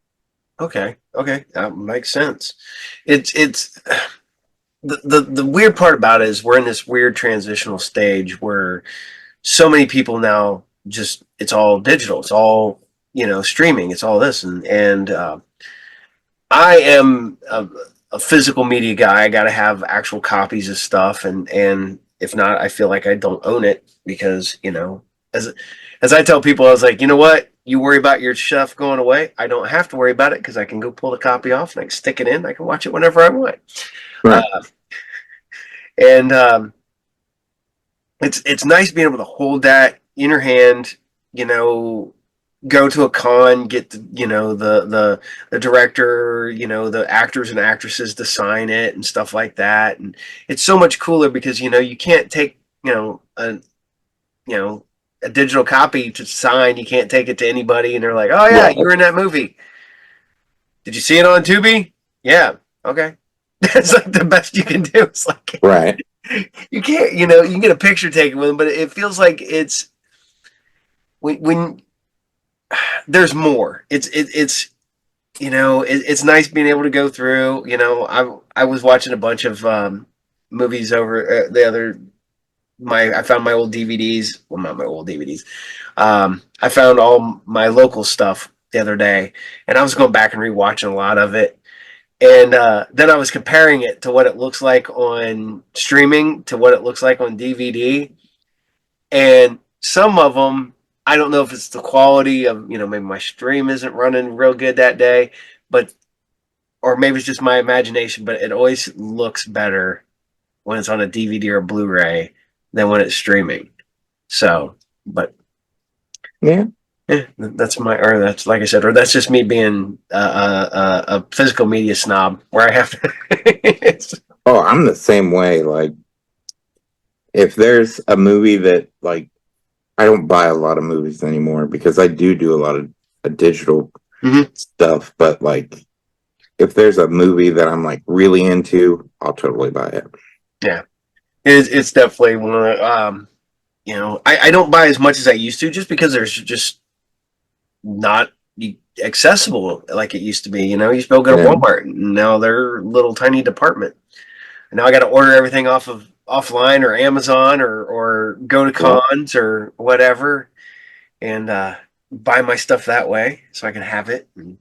S1: Okay. Okay. That makes sense. It's the weird part about it is we're in this weird transitional stage where so many people now just it's all digital. It's all, streaming. It's all this and I am a physical media guy. I got to have actual copies of stuff, and if not, I feel like I don't own it because as I tell people, I was like, you know what? You worry about your stuff going away. I don't have to worry about it because I can go pull the copy off and I can stick it in. I can watch it whenever I want.
S2: Right.
S1: Uh, and it's nice being able to hold that in your hand. You know, go to a con, get the director, the actors and actresses to sign it and stuff like that. And it's so much cooler because you can't take you know a digital copy to sign. You can't take it to anybody, and they're like, "Oh yeah,
S2: Yeah.
S1: you were in that movie. Did you see it on Tubi? Yeah, okay." That's like the best you can do. It's like
S2: Right.
S1: you can't, you can get a picture taken with them, but it feels like it's when there's more. It's nice being able to go through. I was watching a bunch of movies over the other. I found my old DVDs. Well, not my old DVDs. I found all my local stuff the other day, and I was going back and rewatching a lot of it. And then I was comparing it to what it looks like on streaming to what it looks like on DVD. And some of them, I don't know if it's the quality of, maybe my stream isn't running real good that day, but, or maybe it's just my imagination, but it always looks better when it's on a DVD or a Blu ray than when it's streaming. So, but
S2: Yeah.
S1: that's or that's like I said, or that's just me being a physical media snob where I have to.
S2: Oh, I'm the same way. Like, if there's a movie that, like, I don't buy a lot of movies anymore because I do a lot of digital
S1: Mm-hmm.
S2: stuff. But like, if there's a movie that I'm like really into, I'll totally buy it.
S1: Yeah, it's definitely one of the, I don't buy as much as I used to just because there's just not accessible like it used to be. You used to be able to go to
S2: Yeah.
S1: Walmart, and now they're a little tiny department. And now I got to order everything off of offline or Amazon or go to
S2: Yeah.
S1: cons or whatever and buy my stuff that way so I can have it. And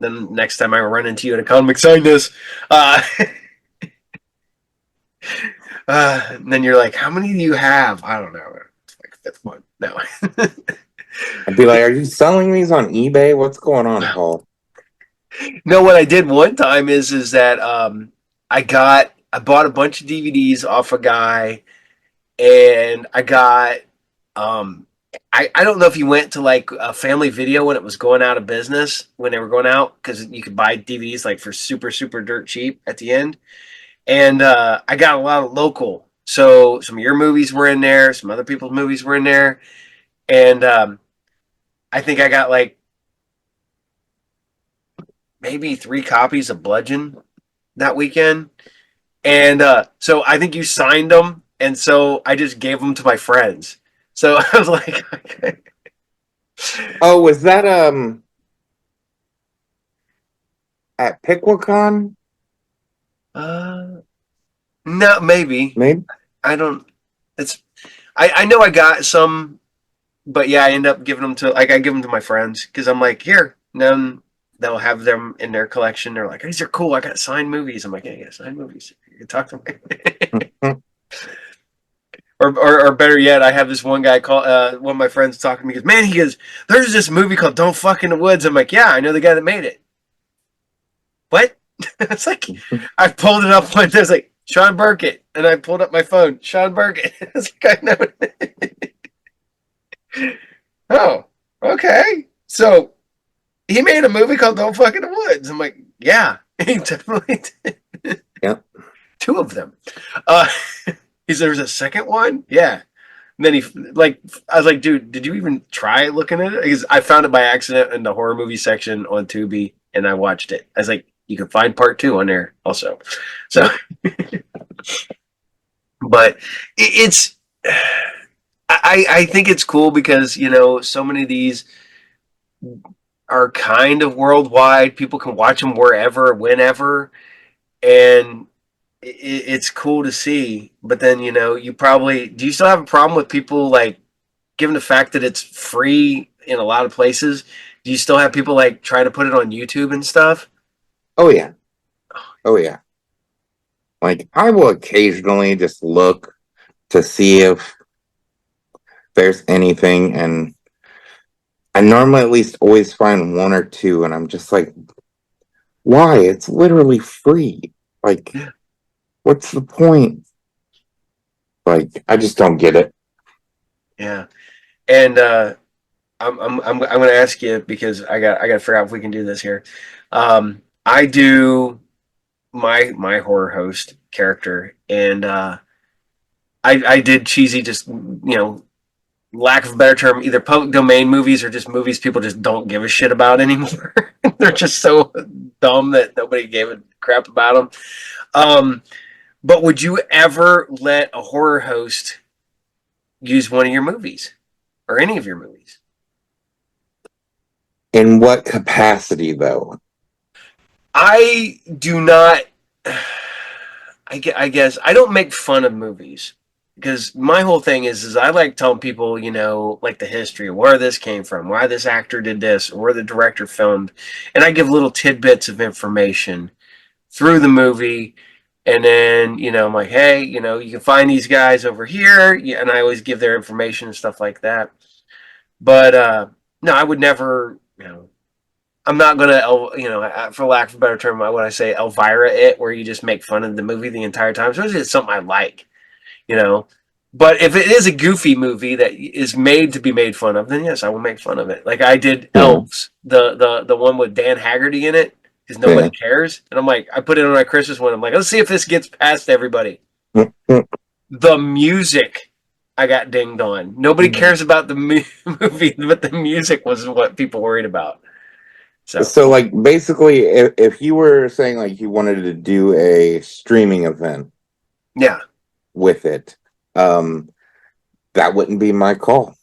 S1: then next time I run into you at a con, sign this. Uh, and then you're like, how many do you have? I don't know. It's like fifth one. No.
S2: I'd be like, "Are you selling these on eBay? What's going on, Paul?"
S1: No, what I did one time is that I bought a bunch of DVDs off a guy, and I got um I don't know if you went to like a Family Video when it was going out of business when they were going out because you could buy DVDs like for super dirt cheap at the end, and I got a lot of local. So some of your movies were in there, some other people's movies were in there, and I think I got like maybe 3 copies of Bludgeon that weekend. And so I think you signed them, and so I just gave them to my friends. So I was like, okay.
S2: Oh, was that at Picklecon?
S1: uh, no, maybe
S2: Maybe.
S1: I don't. It's I know I got some, but yeah, I end up giving them to like I give them to my friends because I'm like, here, and then they'll have them in their collection. They're like, these are cool. I got signed movies. I'm like, yeah, I got signed movies. You can talk to me. Or better yet, I have this one guy call one of my friends talking to me. He goes, man, he goes, there's this movie called Don't Fuck in the Woods. I'm like, yeah, I know the guy that made it. What? It's like I pulled it up one day. I was like, Shawn Burkett, and I pulled up my phone. Shawn Burkett. It's like I know. Oh, okay. So he made a movie called Don't Fuck in the Woods. I'm like, yeah, he definitely did.
S2: Yeah.
S1: 2 of them. Uh, he said, there's a second one? Yeah. And then I was like, dude, did you even try looking at it? Because I found it by accident in the horror movie section on Tubi, and I watched it. I was like, you can find part 2 on there also. So, but it's, I think it's cool because, so many of these are kind of worldwide. People can watch them wherever, whenever. And it's cool to see. But then, do you still have a problem with people like, given the fact that it's free in a lot of places, do you still have people like try to put it on YouTube and stuff?
S2: Oh yeah. Oh yeah. Like I will occasionally just look to see if there's anything, and I normally at least always find one or two, and I'm just like, why? It's literally free. Like,
S1: Yeah.
S2: what's the point? Like, I just don't get it.
S1: Yeah. And I'm going to ask you because I got to figure out if we can do this here. I do my horror host character, and I did cheesy, just lack of a better term, either public domain movies or just movies people just don't give a shit about anymore. They're just so dumb that nobody gave a crap about them. But would you ever let a horror host use one of your movies or any of your movies?
S2: In what capacity, though?
S1: I do not. I guess I don't make fun of movies because my whole thing is I like telling people, like the history of where this came from, why this actor did this, or where the director filmed, and I give little tidbits of information through the movie. And then, I'm like, hey, you can find these guys over here. Yeah, and I always give their information and stuff like that. But no, I would never, I'm not going to, for lack of a better term, what I say, Elvira it, where you just make fun of the movie the entire time. Especially if it's something I like, you know. But if it is a goofy movie that is made to be made fun of, then yes, I will make fun of it. Like I did
S2: Yeah.
S1: Elves, the one with Dan Haggerty in it, because nobody
S2: Yeah.
S1: cares. And I'm like, I put it on my Christmas one. I'm like, let's see if this gets past everybody.
S2: Mm, mm.
S1: The music. I got dinged on. Nobody cares about the movie, but the music was what people worried about. So,
S2: So, like, basically, if you were saying like you wanted to do a streaming event
S1: yeah,
S2: with it, um, that wouldn't be my call.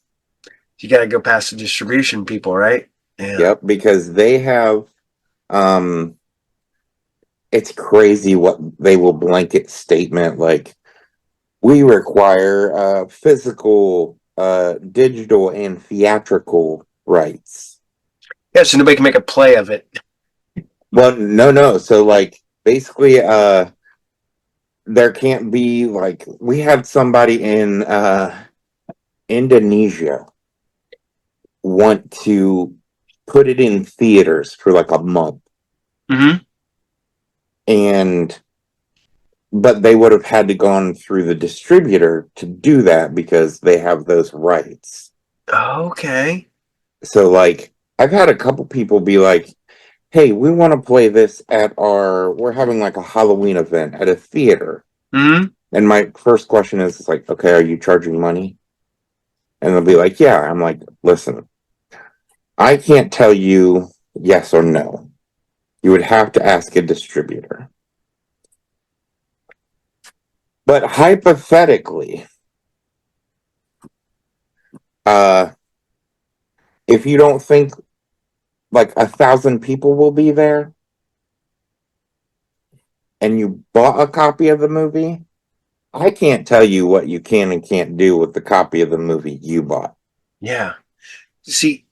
S1: you got to go past the distribution people, right? Yeah.
S2: Yep, because they have, um, it's crazy what they will blanket statement like we require physical, digital, and theatrical rights.
S1: Yeah, so nobody can make a play of it.
S2: Well, no, no. So, like, basically, there can't be like we had somebody in Indonesia want to put it in theaters for like a month,
S1: Mm-hmm.
S2: and but they would have had to gone through the distributor to do that because they have those rights.
S1: Okay.
S2: So, like, I've had a couple people be like, "Hey, we want to play this at our. We're having like a Halloween event at a theater."
S1: Mm-hmm.
S2: And my first question is like, "Okay, are you charging money?" And they'll be like, "Yeah." I'm like, "Listen, I can't tell you yes or no. You would have to ask a distributor." But hypothetically, uh, if you don't think like 1,000 people will be there and you bought a copy of the movie, I can't tell you what you can and can't do with the copy of the movie you bought.
S1: Yeah. See,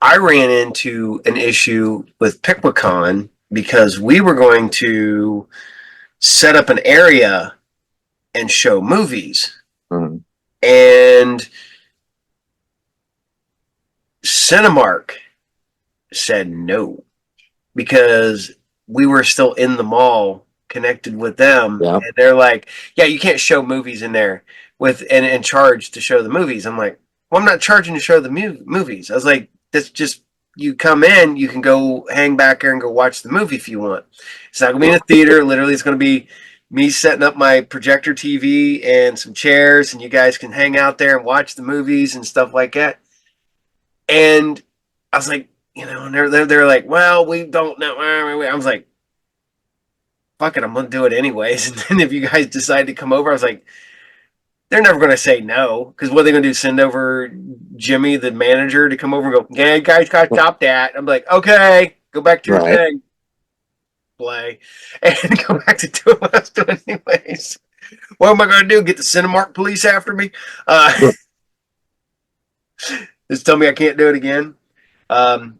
S1: I ran into an issue with Pickwicon because we were going to set up an area and show movies.
S2: Mhm.
S1: And Cinemark said no because we were still in the mall connected with them.
S2: Yeah,
S1: And they're like, yeah, you can't show movies in there with and charge to show the movies. I'm like, well, I'm not charging to show the movies. I was like, that's just you come in, you can go hang back there and go watch the movie if you want. It's not gonna be in a theater. Literally, it's gonna be me setting up my projector TV and some chairs, and you guys can hang out there and watch the movies and stuff like that. And I was like, and they're like, well, we don't know. I was like, fuck it, I'm gonna do it anyways. And then if you guys decide to come over, I was like, they're never gonna say no because what are they gonna do? Send over Jimmy, the manager, to come over and go, yeah, you guys gotta stop that. I'm like, okay, go back to your
S2: right.
S1: thing, play, and go back to doing what I was doing anyways. What am I gonna do? Get the Cinemark police after me? Just tell me I can't do it again. Um,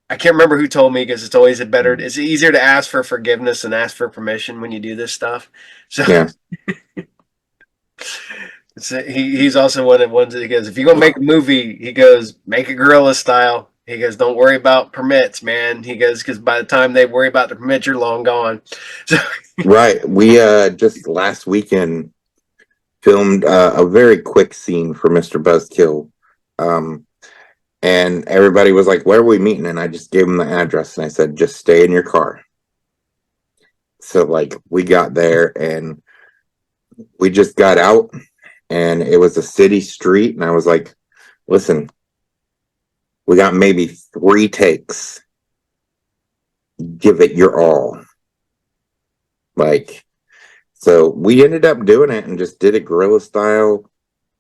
S1: I can't remember who told me because it's always a better. It's easier to ask for forgiveness than ask for permission when you do this stuff. So
S2: Yeah.
S1: he's also one of the ones that he goes, if you're gonna make a movie, he goes, make it guerrilla style. He goes, don't worry about permits, man. He goes, because by the time they worry about the permits, you're long gone. So
S2: Right. We just last weekend filmed a very quick scene for Mr. Buzzkill. Um, and everybody was like, "Where are we meeting?" And I just gave them the address and I said, "Just stay in your car." So, like, we got there and we just got out and it was a city street. And I was like, "Listen, we got maybe 3 takes. Give it your all." Like, so we ended up doing it and just did it guerrilla style.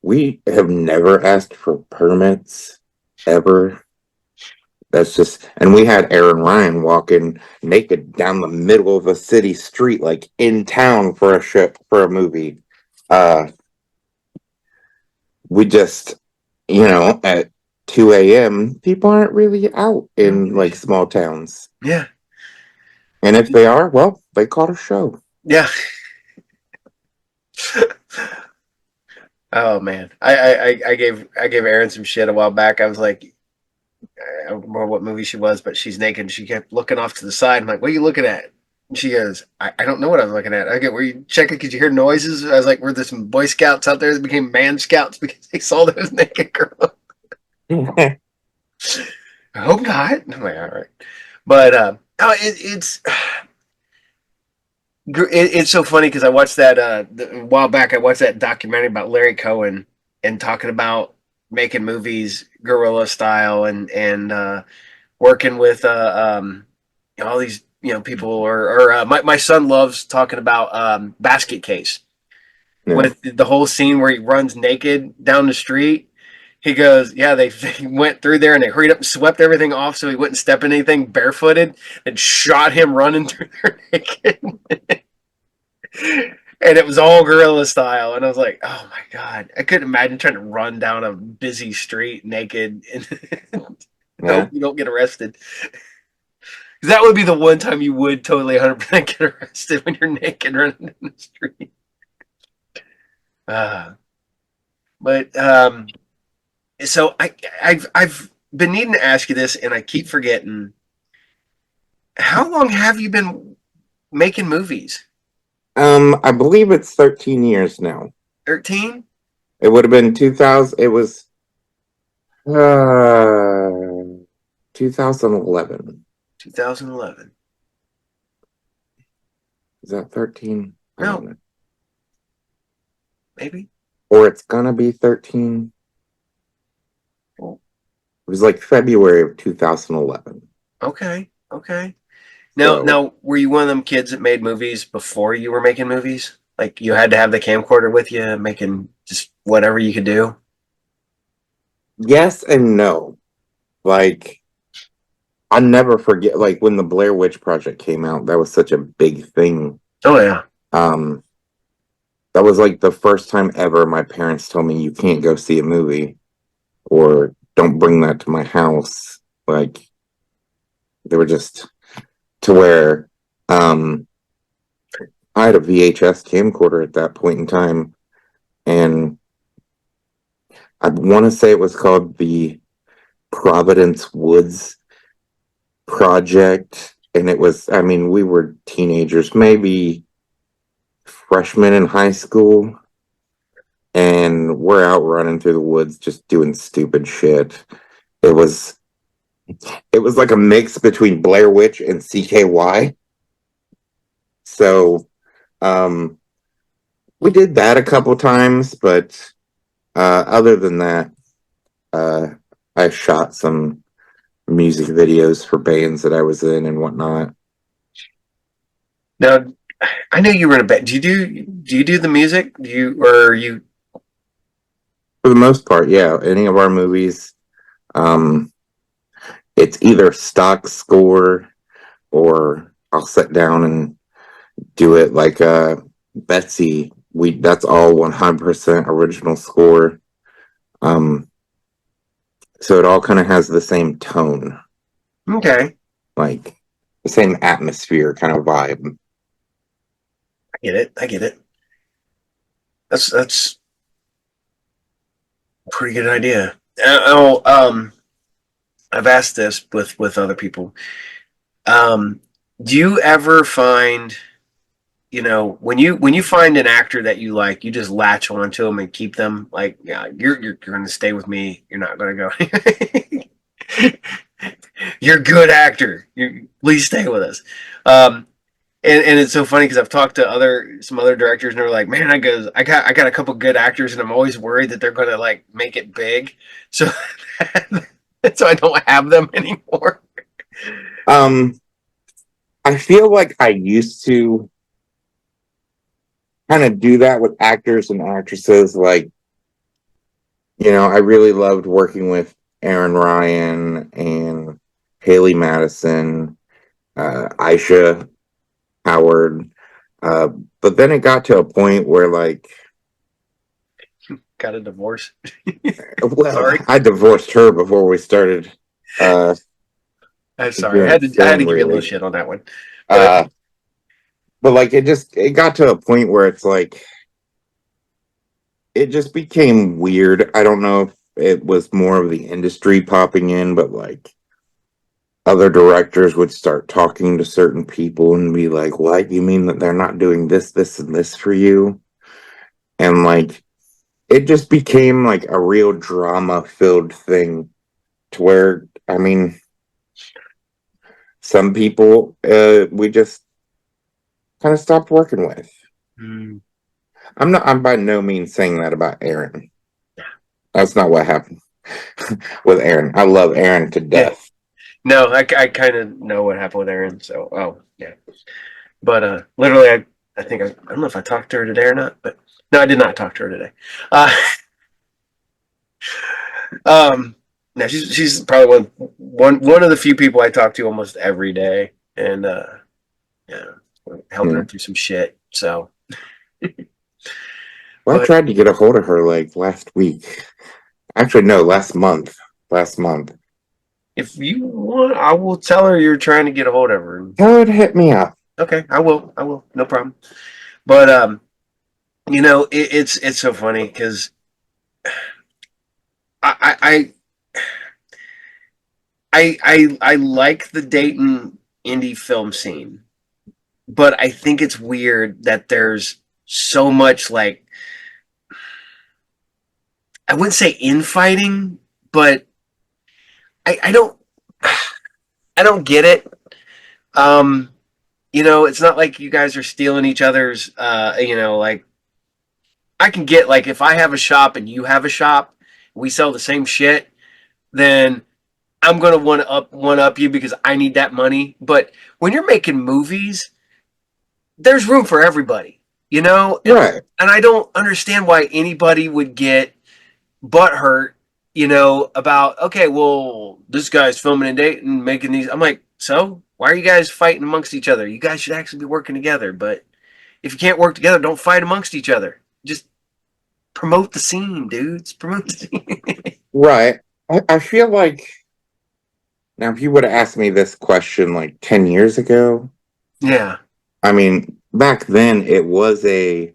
S2: We have never asked for permits ever. That's just, and we had Aaron Ryan walking naked down the middle of a city street, like in town for a ship for a movie. Uh, we just, at 2 a.m., people aren't really out in like small towns.
S1: yeah,
S2: And if they are, well, they caught a show.
S1: yeah. Oh man, I gave Aaron some shit a while back. I was like, I don't remember what movie she was, but she's naked. She kept looking off to the side. I'm like, what are you looking at? And she goes, I don't know what I was looking at. I get, were you checking because you hear noises? I was like, were there some Boy Scouts out there that became man scouts because they saw those naked girls? I hope not. I'm like, all right. But no, it's It's so funny because I watched that a while back. I watched that documentary about Larry Cohen and talking about making movies guerrilla style and working with all these people. Or my son loves talking about Basket Case
S2: Yeah.
S1: with the whole scene where he runs naked down the street. He goes, yeah, they went through there and they hurried up and swept everything off so he wouldn't step in anything barefooted and shot him running through there naked. And it was all guerrilla style. And I was like, oh my God. I couldn't imagine trying to run down a busy street naked and
S2: Yeah.
S1: hope you don't get arrested. Because that would be the one time you would totally 100% get arrested when you're naked running down the street. Uh, but so I've been needing to ask you this, and I keep forgetting. How long have you been making movies?
S2: I believe it's 13 years now.
S1: 13?
S2: It would have been 2000. It was uh 2011.
S1: 2011.
S2: Is that 13? I don't
S1: No,
S2: know.
S1: maybe.
S2: Or it's gonna be 13.
S1: Well,
S2: It was like February of 2011.
S1: okay, okay. Now,
S2: So,
S1: now, were you one of them kids that made movies before you were making movies? Like you had to have the camcorder with you, making just whatever you could do.
S2: yes and no. Like, I'll never forget, like, when the Blair Witch Project came out, that was such a big thing.
S1: Oh yeah.
S2: Um, that was like the first time ever my parents told me you can't go see a movie or don't bring that to my house. Like, they were just to where I had a VHS camcorder at that point in time, and I want to say it was called the Providence Woods Project. And it was, I mean, we were teenagers, maybe freshmen in high school, and we're out running through the woods just doing stupid shit. It was it was like a mix between Blair Witch and CKY. So um we did that a couple times, but other than that, uh I shot some music videos for bands that I was in and whatnot.
S1: Now, I know you were in a band. Do you do the music? Do you or are you
S2: For the most part, yeah, any of our movies, um it's either stock score or I'll sit down and do it like Betsy. We That's all 100% original score. Um, so it all kind of has the same tone,
S1: okay?
S2: like the same atmosphere kind of vibe.
S1: I get it. I get it. That's a pretty good idea. I've asked this with other people. Um, do you ever find when you find an actor that you like, you just latch onto them and keep them? Like, yeah, you're going to stay with me. You're not going to go. You're a good actor. You please stay with us. Um, and it's so funny because I've talked to some other directors and they're like, man, I got a couple good actors and I'm always worried that they're going to like make it big, so so I don't have them anymore.
S2: Um, I feel like I used to kind of do that with actors and actresses. Like, I really loved working with Aaron Ryan and Haley Madison, Aisha Howard. Uh, but then it got to a point where, like,
S1: Got a divorce.
S2: well,
S1: Sorry.
S2: I divorced her before we started uh,
S1: I'm sorry. I
S2: doing
S1: had to I had to
S2: film,
S1: give you a little
S2: really.
S1: shit on that one. But
S2: Uh, but like, it got to a point where it's like it just became weird. I don't know if it was more of the industry popping in, but like other directors would start talking to certain people and be like, "What? You mean that they're not doing this, this, and this for you?" And like, it just became like a real drama filled thing to where, I mean, some people we just kind of stopped working with.
S1: Mm.
S2: I'm by no means saying that about Aaron. That's not what happened with Aaron. I love Aaron to
S1: Yeah.
S2: death.
S1: No, I kind of know what happened with Erin. So, yeah. But literally, I think I don't know if I talked to her today or not. But no, I did not talk to her today. Uh, um, no, she's probably one of the few people I talk to almost every day, and yeah, helping her
S2: Hmm.
S1: through some shit. So,
S2: Well, I
S1: but
S2: tried to get a hold of her like last week. Actually, no, last month. Last month.
S1: if you want, I will tell her you're trying to get a hold of her.
S2: Tell her to hit me up.
S1: Okay, I will. I will. No problem. But it's so funny because I, I like the Dayton indie film scene, but I think it's weird that there's so much like I wouldn't say infighting, but I don't I don't get it. Um, it's not like you guys are stealing each other's like I can get like if I have a shop and you have a shop, we sell the same shit, then I'm gonna one up you because I need that money. But when you're making movies, there's room for everybody, and
S2: Right,
S1: I don't understand why anybody would get butthurt, about okay, well, this guy's filming in Dayton, making these. I'm like, so why are you guys fighting amongst each other? You guys should actually be working together. But if you can't work together, don't fight amongst each other. Just promote the scene, dudes. Promote the scene.
S2: right. I feel like now, if you would have asked me this question like 10 years ago,
S1: Yeah.
S2: I mean, back then it was a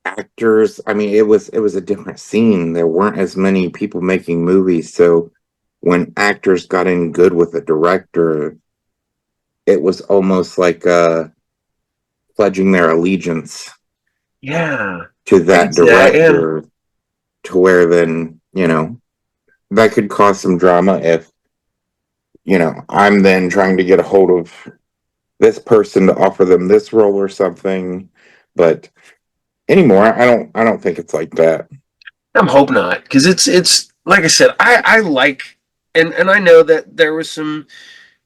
S2: actors. I mean, it was a different scene. There weren't as many people making movies. So when actors got in good with a director, it was almost like pledging their allegiance
S1: Yeah.
S2: to
S1: I can
S2: that
S1: see that. Yeah.
S2: director to where then, that could cause some drama if, I'm then trying to get a hold of this person to offer them this role or something. But anymore, I don't think it's like that.
S1: I'm hope not, because it's like I said, I like, and I know that there was some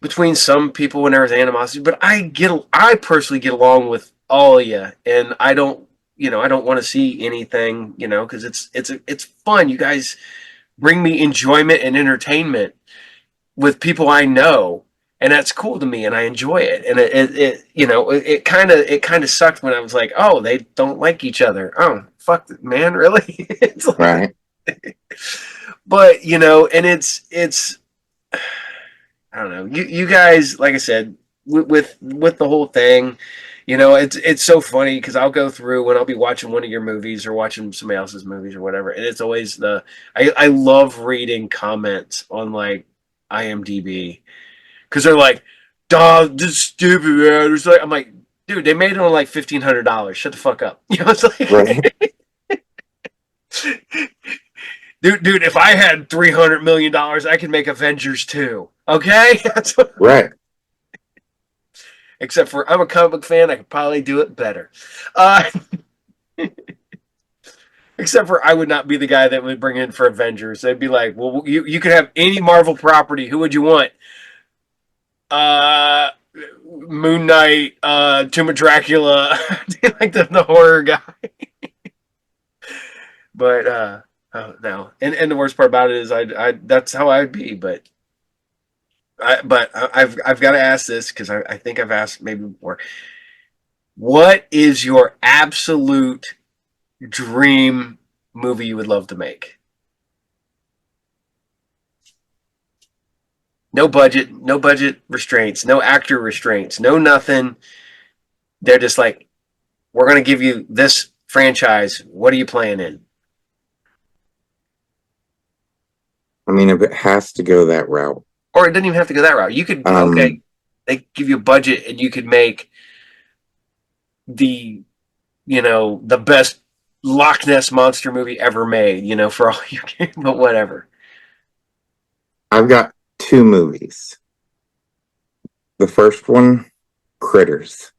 S1: between some people when there was animosity, but I personally get along with all of you, and I don't want to see anything, because it's fun. You guys bring me enjoyment and entertainment with people I know, and that's cool to me, and I enjoy it. And it kind of sucked when I was like, oh, they don't like each other. Oh, fuck, man, really? It's like,
S2: Right.
S1: but and it's I don't know. You guys, like I said, with the whole thing, it's so funny because I'll go through when I'll be watching one of your movies or watching somebody else's movies or whatever, and it's always I love reading comments on like IMDb because they're like, "Dog, this is stupid, man." It's like I'm like, dude, they made it on like $1,500. Shut the fuck up. It's
S2: Right.
S1: like, dude, if I had $300 million, I could make Avengers 2. Okay, that's what.
S2: Right.
S1: Except for I'm a comic book fan, I could probably do it better. Uh, except for I would not be the guy that would bring in for Avengers. They'd be like, well, you could have any Marvel property. Who would you want? Uh, Moon Knight, Tomb of Dracula, like the horror guy. But oh, no, and the worst part about it is I that's how I'd be. I've got to ask this because I think I've asked maybe before. What is your absolute dream movie you would love to make? No budget restraints, no actor restraints, no nothing. They're just like, we're going to give you this franchise. What are you playing in?
S2: I mean, if it has to go that route,
S1: Or it doesn't even have to go that route. You could, okay,
S2: um,
S1: they give you a budget and you could make the, the best Loch Ness monster movie ever made, for all you can, but whatever.
S2: I've got two movies. The first one, Critters.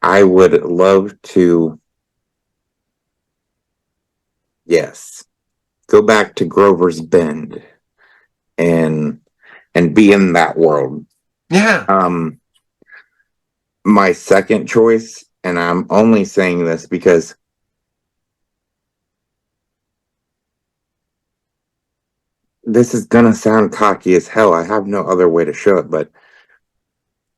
S2: I would love to, yes, go back to Grover's Bend and be in that world.
S1: Yeah.
S2: Um, my second choice, and I'm only saying this because this is gonna sound cocky as hell. I have no other way to show it, but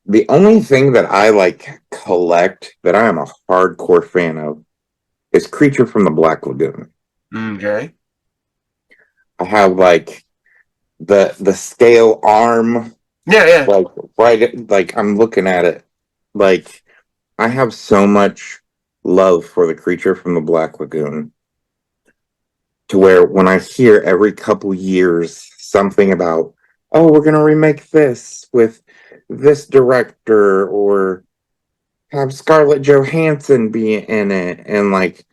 S2: the only thing that I like collect that I am a hardcore fan of is Creature from the Black Lagoon.
S1: Okay.
S2: I have like the scale arm,
S1: Yeah, yeah.
S2: like right, like I'm looking at it, like I have so much love for the Creature from the Black Lagoon to where when I hear every couple years something about, oh, we're gonna remake this with this director or have Scarlett Johansson be in it, and like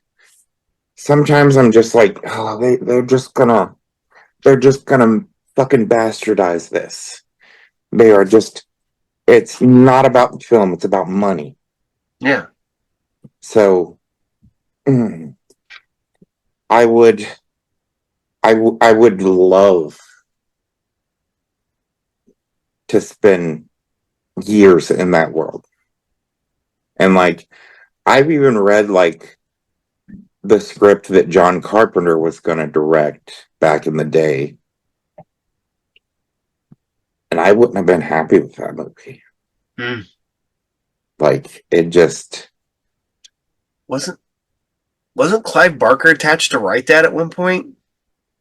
S2: sometimes I'm just like, oh, they're just gonna fucking bastardize this. They are just, it's not about the film, it's about money.
S1: Yeah.
S2: So mm, I would I would love to spend years in that world. And like I've even read like the script that John Carpenter was going to direct back in the day, and I wouldn't have been happy with that movie.
S1: Mm.
S2: Like it just,
S1: Wasn't wasn't Clive Barker attached to write that at one point?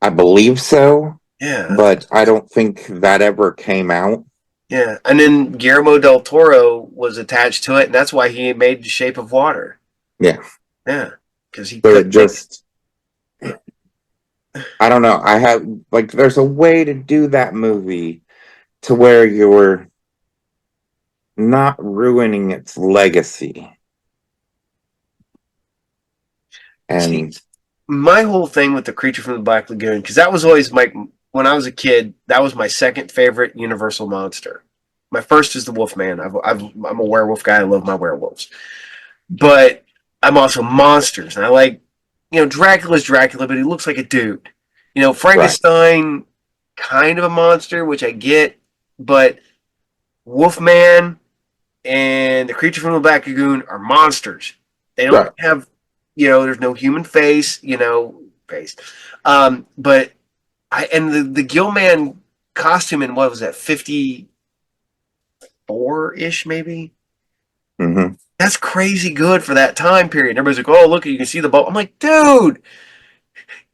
S2: I believe so,
S1: Yeah.
S2: but I don't think that ever came out.
S1: Yeah. And then Guillermo del Toro was attached to it, and that's why he made The Shape of Water.
S2: Yeah.
S1: Yeah. Because he
S2: So it
S1: couldn't make
S2: just, I don't know. I have like, there's a way to do that movie to where you're not ruining its legacy.
S1: see
S2: And
S1: my whole thing with the Creature from the Black Lagoon, because that was always my when I was a kid, that was my second favorite Universal monster. My first is the Wolfman. I'm a werewolf guy. I love my werewolves, but I'm also monsters, and I like Dracula's Dracula, but he looks like a dude.
S2: right,
S1: Frankenstein, kind of a monster, which I get, but Wolfman and the Creature from the Black Lagoon are monsters. They don't
S2: right.
S1: have, there's no human face, face. But the Gillman costume in what was that, 54 ish maybe?
S2: Mm-hmm.
S1: That's crazy good for that time period. Everybody's like, oh, look, you can see the bubble. I'm like, dude,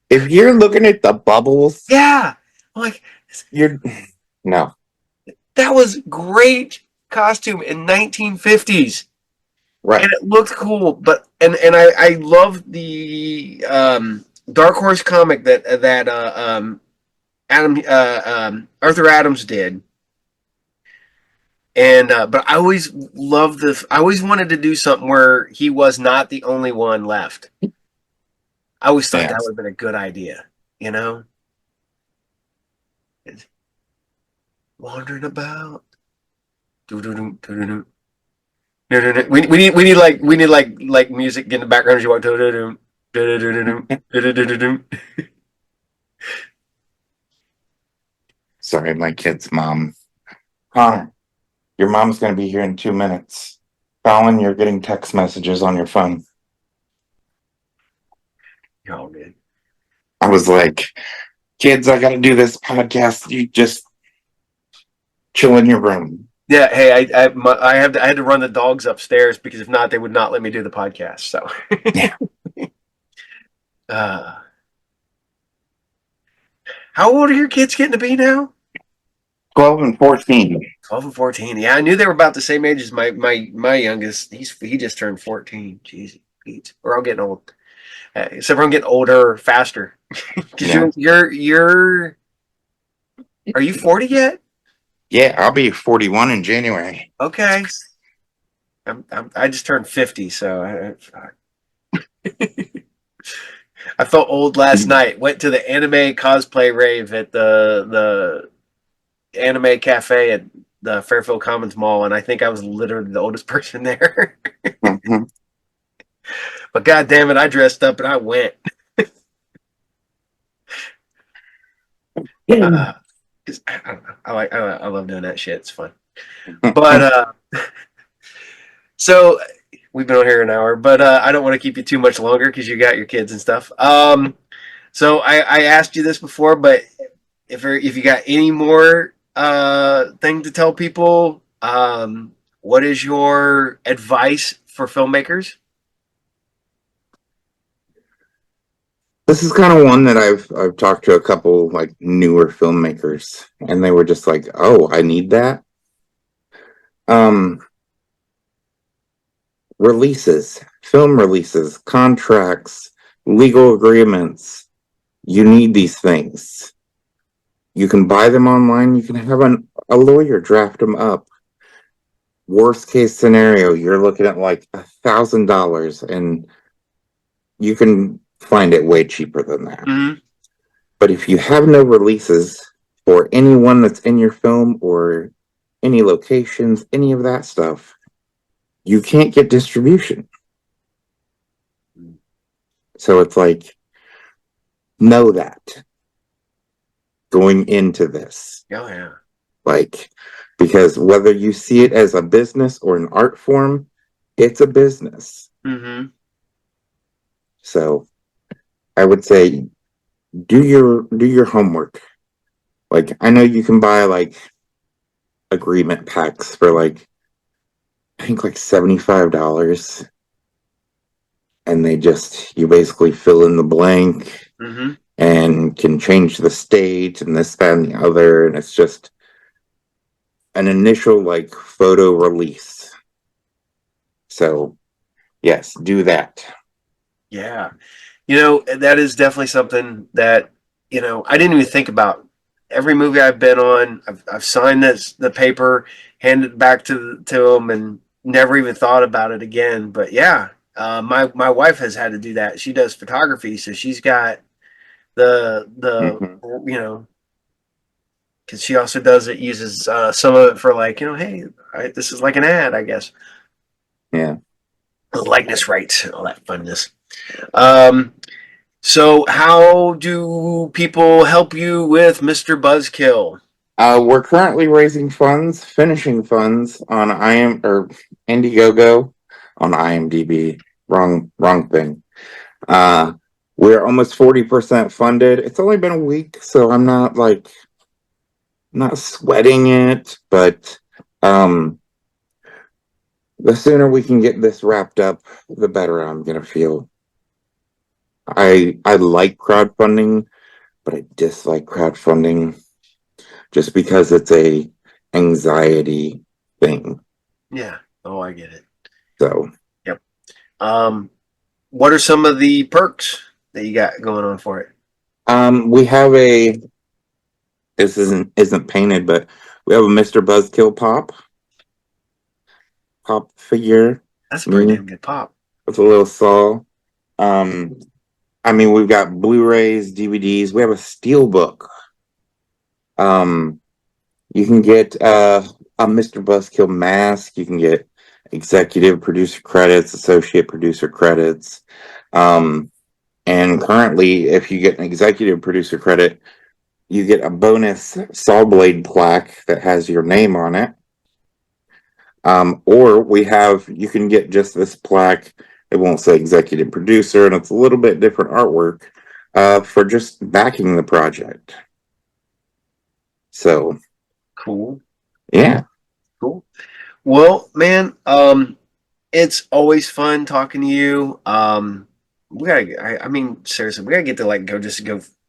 S2: If you're looking at the bubbles,
S1: yeah. I'm like,
S2: you're no,
S1: that was great costume in 1950s.
S2: right.
S1: And it looked cool. But I love the Dark Horse comic that Arthur Adams did. And but I always loved the. I always wanted to do something where he was not the only one left. I always thought
S2: Yeah.
S1: that would have been a good idea. You know, wandering about. We need music in the background as you walk.
S2: Sorry, my kid's mom. Connor, your mom's gonna be here in 2 minutes. Colin, you're getting text messages on your phone.
S1: You're all good.
S2: I was like, kids, I gotta do this podcast. You just chill in your room.
S1: Yeah, hey, I had to run the dogs upstairs because if not, they would not let me do the podcast. So,
S2: Yeah.
S1: uh, how old are your kids getting to be now?
S2: 12 and 14.
S1: 12 and 14. Yeah, I knew they were about the same age as my youngest. He just turned 14. Jeez, Pete. We're all getting old. Except for I'm getting older faster. Because
S2: Yeah.
S1: you're are you 40 yet?
S2: Yeah, I'll be 41 in January.
S1: Okay. I just turned 50, so I felt old last night. Went to the anime cosplay rave at the anime cafe at the Fairfield Commons Mall, and I think I was literally the oldest person there.
S2: Mhm.
S1: But god damn it, I dressed up and I went. Uh, 'Cause I don't know. I love doing that shit. It's fun. But so we've been on here an hour, but I don't want to keep you too much longer because you got your kids and stuff. So I asked you this before, but if you got any more thing to tell people, what is your advice for filmmakers?
S2: This is kind of one that I've talked to a couple like newer filmmakers, and they were just like, "Oh, I need that." Um, Releases, film releases, contracts, legal agreements. You need these things. You can buy them online. You can have a lawyer draft them up. Worst case scenario, you're looking at like $1,000, and you can find it way cheaper than that.
S1: Mm-hmm.
S2: But if you have no releases for anyone that's in your film or any locations, any of that stuff, you can't get distribution. So it's like, know that going into this.
S1: Oh yeah.
S2: Like, because whether you see it as a business or an art form, it's a business.
S1: Mm-hmm.
S2: So I would say do your homework. Like I know you can buy like agreement packs for like I think like $75, and you basically fill in the blank
S1: Mm-hmm.
S2: and can change the state and this, that, and the other, and it's just an initial like photo release. So yes, do that.
S1: Yeah. That is definitely something that, I didn't even think about. Every movie I've been on, I've signed the paper, handed it back to them, and never even thought about it again. But yeah, my wife has had to do that. She does photography, so she's got the
S2: Mhm.
S1: because she also does it, uses some of it for like, hey, this is like an ad, I guess.
S2: Yeah.
S1: The likeness rights, all that funness. Um, So, how do people help you with Mr. Buzzkill?
S2: We're currently raising funds, finishing funds on IM or Indiegogo on IMDb. Wrong thing. Uh, we're almost 40% funded. It's only been a week, so I'm not sweating it, but um, the sooner we can get this wrapped up, the better I'm gonna feel. I like crowdfunding, but I dislike crowdfunding just because it's a anxiety thing.
S1: Yeah. Oh, I get it.
S2: So
S1: Yep. Um, what are some of the perks that you got going on for it?
S2: we have a this isn't painted, but we have a Mr. Buzzkill pop figure.
S1: That's a pretty
S2: Me
S1: damn good pop.
S2: with a little saw. Um, I mean, we've got Blu-rays, DVDs. We have a steel book. Um, you can get a Mr. Buzzkill mask. You can get executive producer credits, associate producer credits. Um, and currently, if you get an executive producer credit, you get a bonus saw blade plaque that has your name on it. Or you can get just this plaque. It won't say executive producer, and it's a little bit different artwork for just backing the project. So,
S1: Cool.
S2: yeah.
S1: Cool. Well, man, it's always fun talking to you. We gotta. I mean, seriously, we gotta get to like go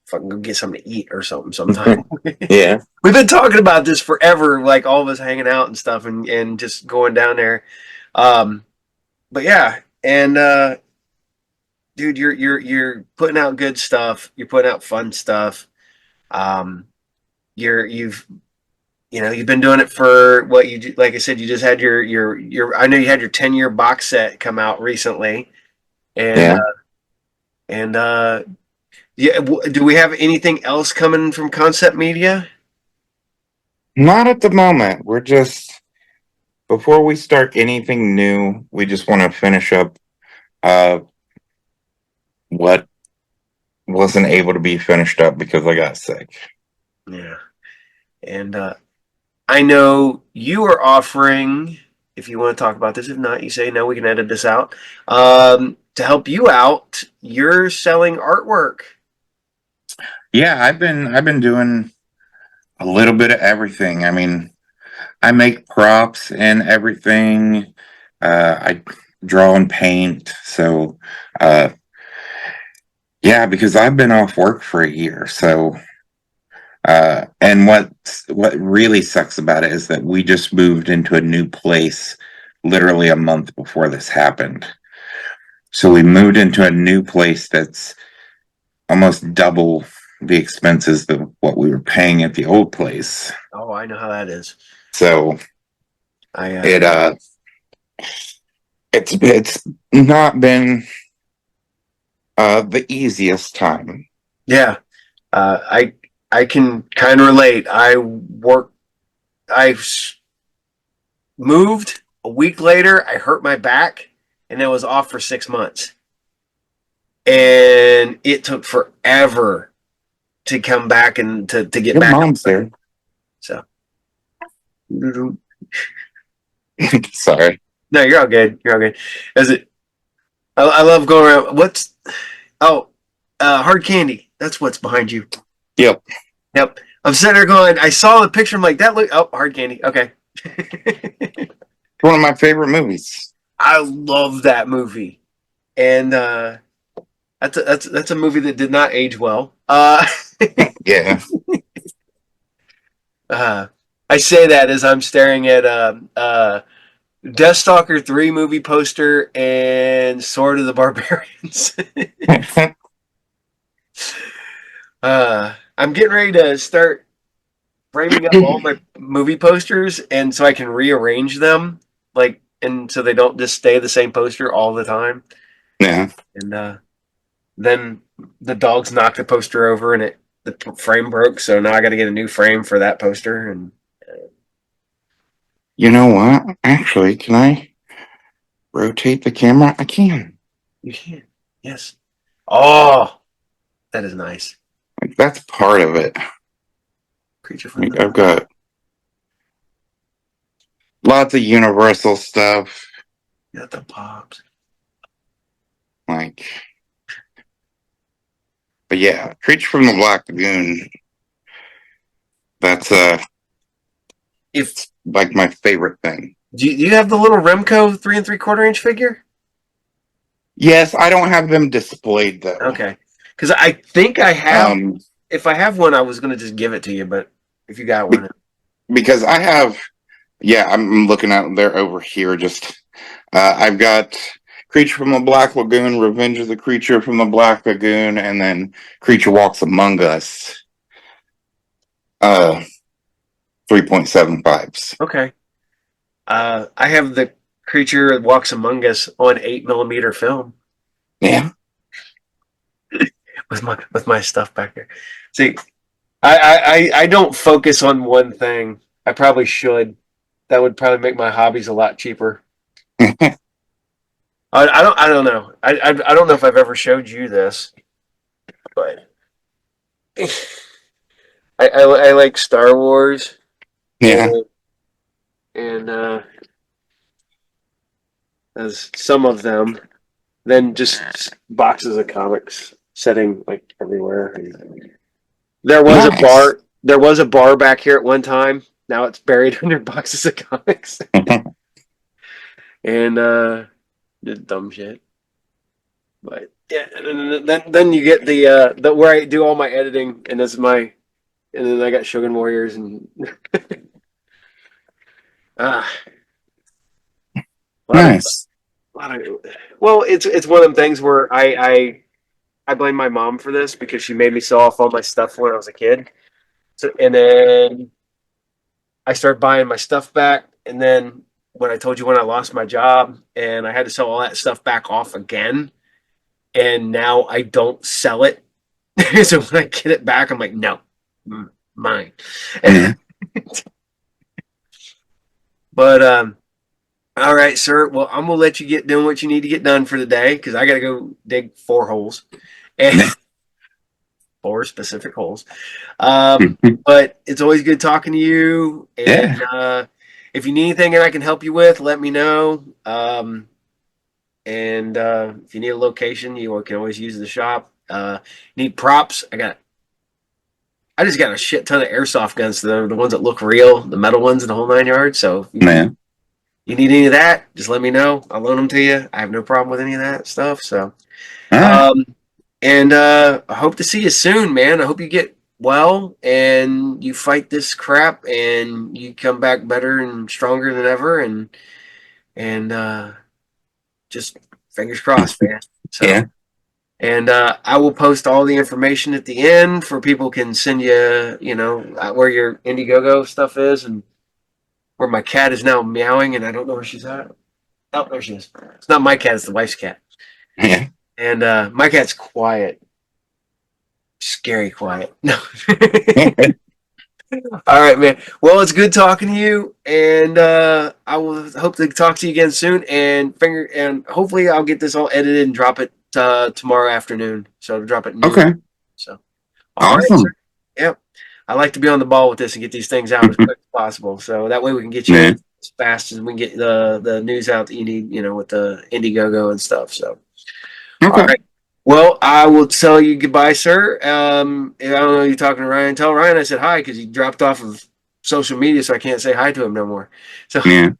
S1: fucking go get something to eat or something sometime.
S2: Yeah.
S1: We've been talking about this forever, like all of us hanging out and stuff, and just going down there. Um, but yeah, and dude, you're putting out good stuff. You're putting out fun stuff. Um, you've you've been doing it for what like I said, you just had your I know you had your 10-year box set come out recently, and
S2: Yeah.
S1: and yeah, do we have anything else coming from Concept Media?
S2: Not at the moment. We're just before we start anything new, we just want to finish up uh what wasn't able to be finished up because I got sick.
S1: Yeah. And I know you are offering, if you want to talk about this, if not, you say no, we can edit this out. To help you out, you're selling artwork.
S2: Yeah, I've been doing a little bit of everything. I mean, I make props and everything. I draw and paint. So, uh, yeah, because I've been off work for a year. So, and what really sucks about it is that we just moved into a new place literally a month before this happened. So we moved into a new place that's almost double the expenses of what we were paying at the old place.
S1: Oh, I know how that is.
S2: So
S1: I
S2: it it's not been the easiest time.
S1: yeah. I can kind of relate. I moved a week later. I hurt my back, and I was off for 6 months. And it took forever to come back and to get
S2: Your
S1: back.
S2: mom's there.
S1: So
S2: Sorry.
S1: no, you're all good. You're all good. Is it? I love going around. What's hard candy? That's what's behind you.
S2: Yep.
S1: Yep. I'm sitting there going. I saw the picture. I'm like, that look. Oh, hard candy. Okay.
S2: One of my favorite movies.
S1: I love that movie, and that's a movie that did not age well.
S2: Yeah.
S1: I say that as I'm staring at Deathstalker 3 movie poster and Sword of the Barbarians. I'm getting ready to start framing up all my movie posters, and so I can rearrange them, like, and so they don't just stay the same poster all the time.
S2: Yeah.
S1: And then the dogs knocked the poster over, and the frame broke. So now I got to get a new frame for that poster. And
S2: You know what? Actually, can I rotate the camera? I can.
S1: you can, yes. Oh, that is nice.
S2: Like that's part of it.
S1: Creature from
S2: Like
S1: the
S2: I've got lots of universal stuff.
S1: got the pops.
S2: Like but yeah, Creature from the Black Lagoon. That's
S1: If
S2: like my favorite thing.
S1: do you have the little Remco 3 3/4 inch figure?
S2: Yes, I don't have them displayed though.
S1: Okay, because I think I have.
S2: Um,
S1: If I have one, I was gonna just give it to you, but if you got one,
S2: because I have, yeah, I'm looking out there over here. Just, I've got Creature from the Black Lagoon, Revenge of the Creature from the Black Lagoon, and then Creature Walks Among Us. 3.75s.
S1: okay. I have the creature that walks among us on 8mm film
S2: Yeah.
S1: with my stuff back there. See, I don't focus on one thing. I probably should. That would probably make my hobbies a lot cheaper. I don't know. I don't know if I've ever showed you this, but I like Star Wars
S2: Yeah.
S1: and and as some of them, then just boxes of comics sitting like everywhere. There was a
S2: Nice.
S1: bar. There was a bar back here at one time. Now it's buried under boxes of comics and just dumb shit. But yeah, and then you get the where I do all my editing, and this is my, and then I got Shogun Warriors and ah, a lot of
S2: Nice.
S1: a lot of. Well, it's one of them things where I blame my mom for this because she made me sell off all my stuff when I was a kid. So and then I started buying my stuff back, and then when I told you when I lost my job and I had to sell all that stuff back off again, and now I don't sell it. So when I get it back, I'm like, no, mine.
S2: Yeah.
S1: But all right, sir. Well, I'm gonna let you get doing what you need to get done for the day because I gotta go dig 4 holes and 4 specific holes. But it's always good talking to you. And
S2: Yeah,
S1: if you need anything that I can help you with, let me know. And if you need a location, you can always use the shop. Need props? I just got a shit ton of airsoft guns. The ones that look real, the metal ones, and the whole 9 yards. So
S2: man.
S1: you need any of that, just let me know. I'll loan them to you. I have no problem with any of that stuff. So,
S2: All right.
S1: um, and I hope to see you soon, man. I hope you get well and you fight this crap and you come back better and stronger than ever. And just fingers crossed, man. So.
S2: Yeah.
S1: And I will post all the information at the end for people can send you, where your Indiegogo stuff is and where my cat is now meowing and I don't know where she's at. Oh, there she is. It's not my cat; it's the wife's cat.
S2: Yeah.
S1: And my cat's quiet, scary quiet. No. All right, man. Well, it's good talking to you, and I will hope to talk to you again soon. And hopefully I'll get this all edited and drop it tomorrow afternoon. So to drop it noon.
S2: Okay.
S1: So, all right, sir.
S2: Awesome.
S1: Yep. I like to be on the ball with this and get these things out as quick as possible. So that way we can get you
S2: Yeah.
S1: in as fast as we can get the news out that you need, with the Indiegogo and stuff. So, all
S2: Okay.
S1: right. Well, I will tell you goodbye, sir. I don't know you're talking to Ryan. Tell Ryan I said hi because he dropped off of social media, so I can't say hi to him no more. So
S2: Yeah.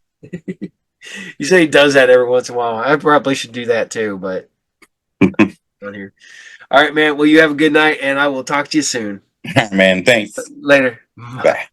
S1: you say he does that every once in a while. I probably should do that too, but on here. All right, man. Well, you have a good night, and I will talk to you soon.
S2: Man, thanks.
S1: Later.
S2: Bye.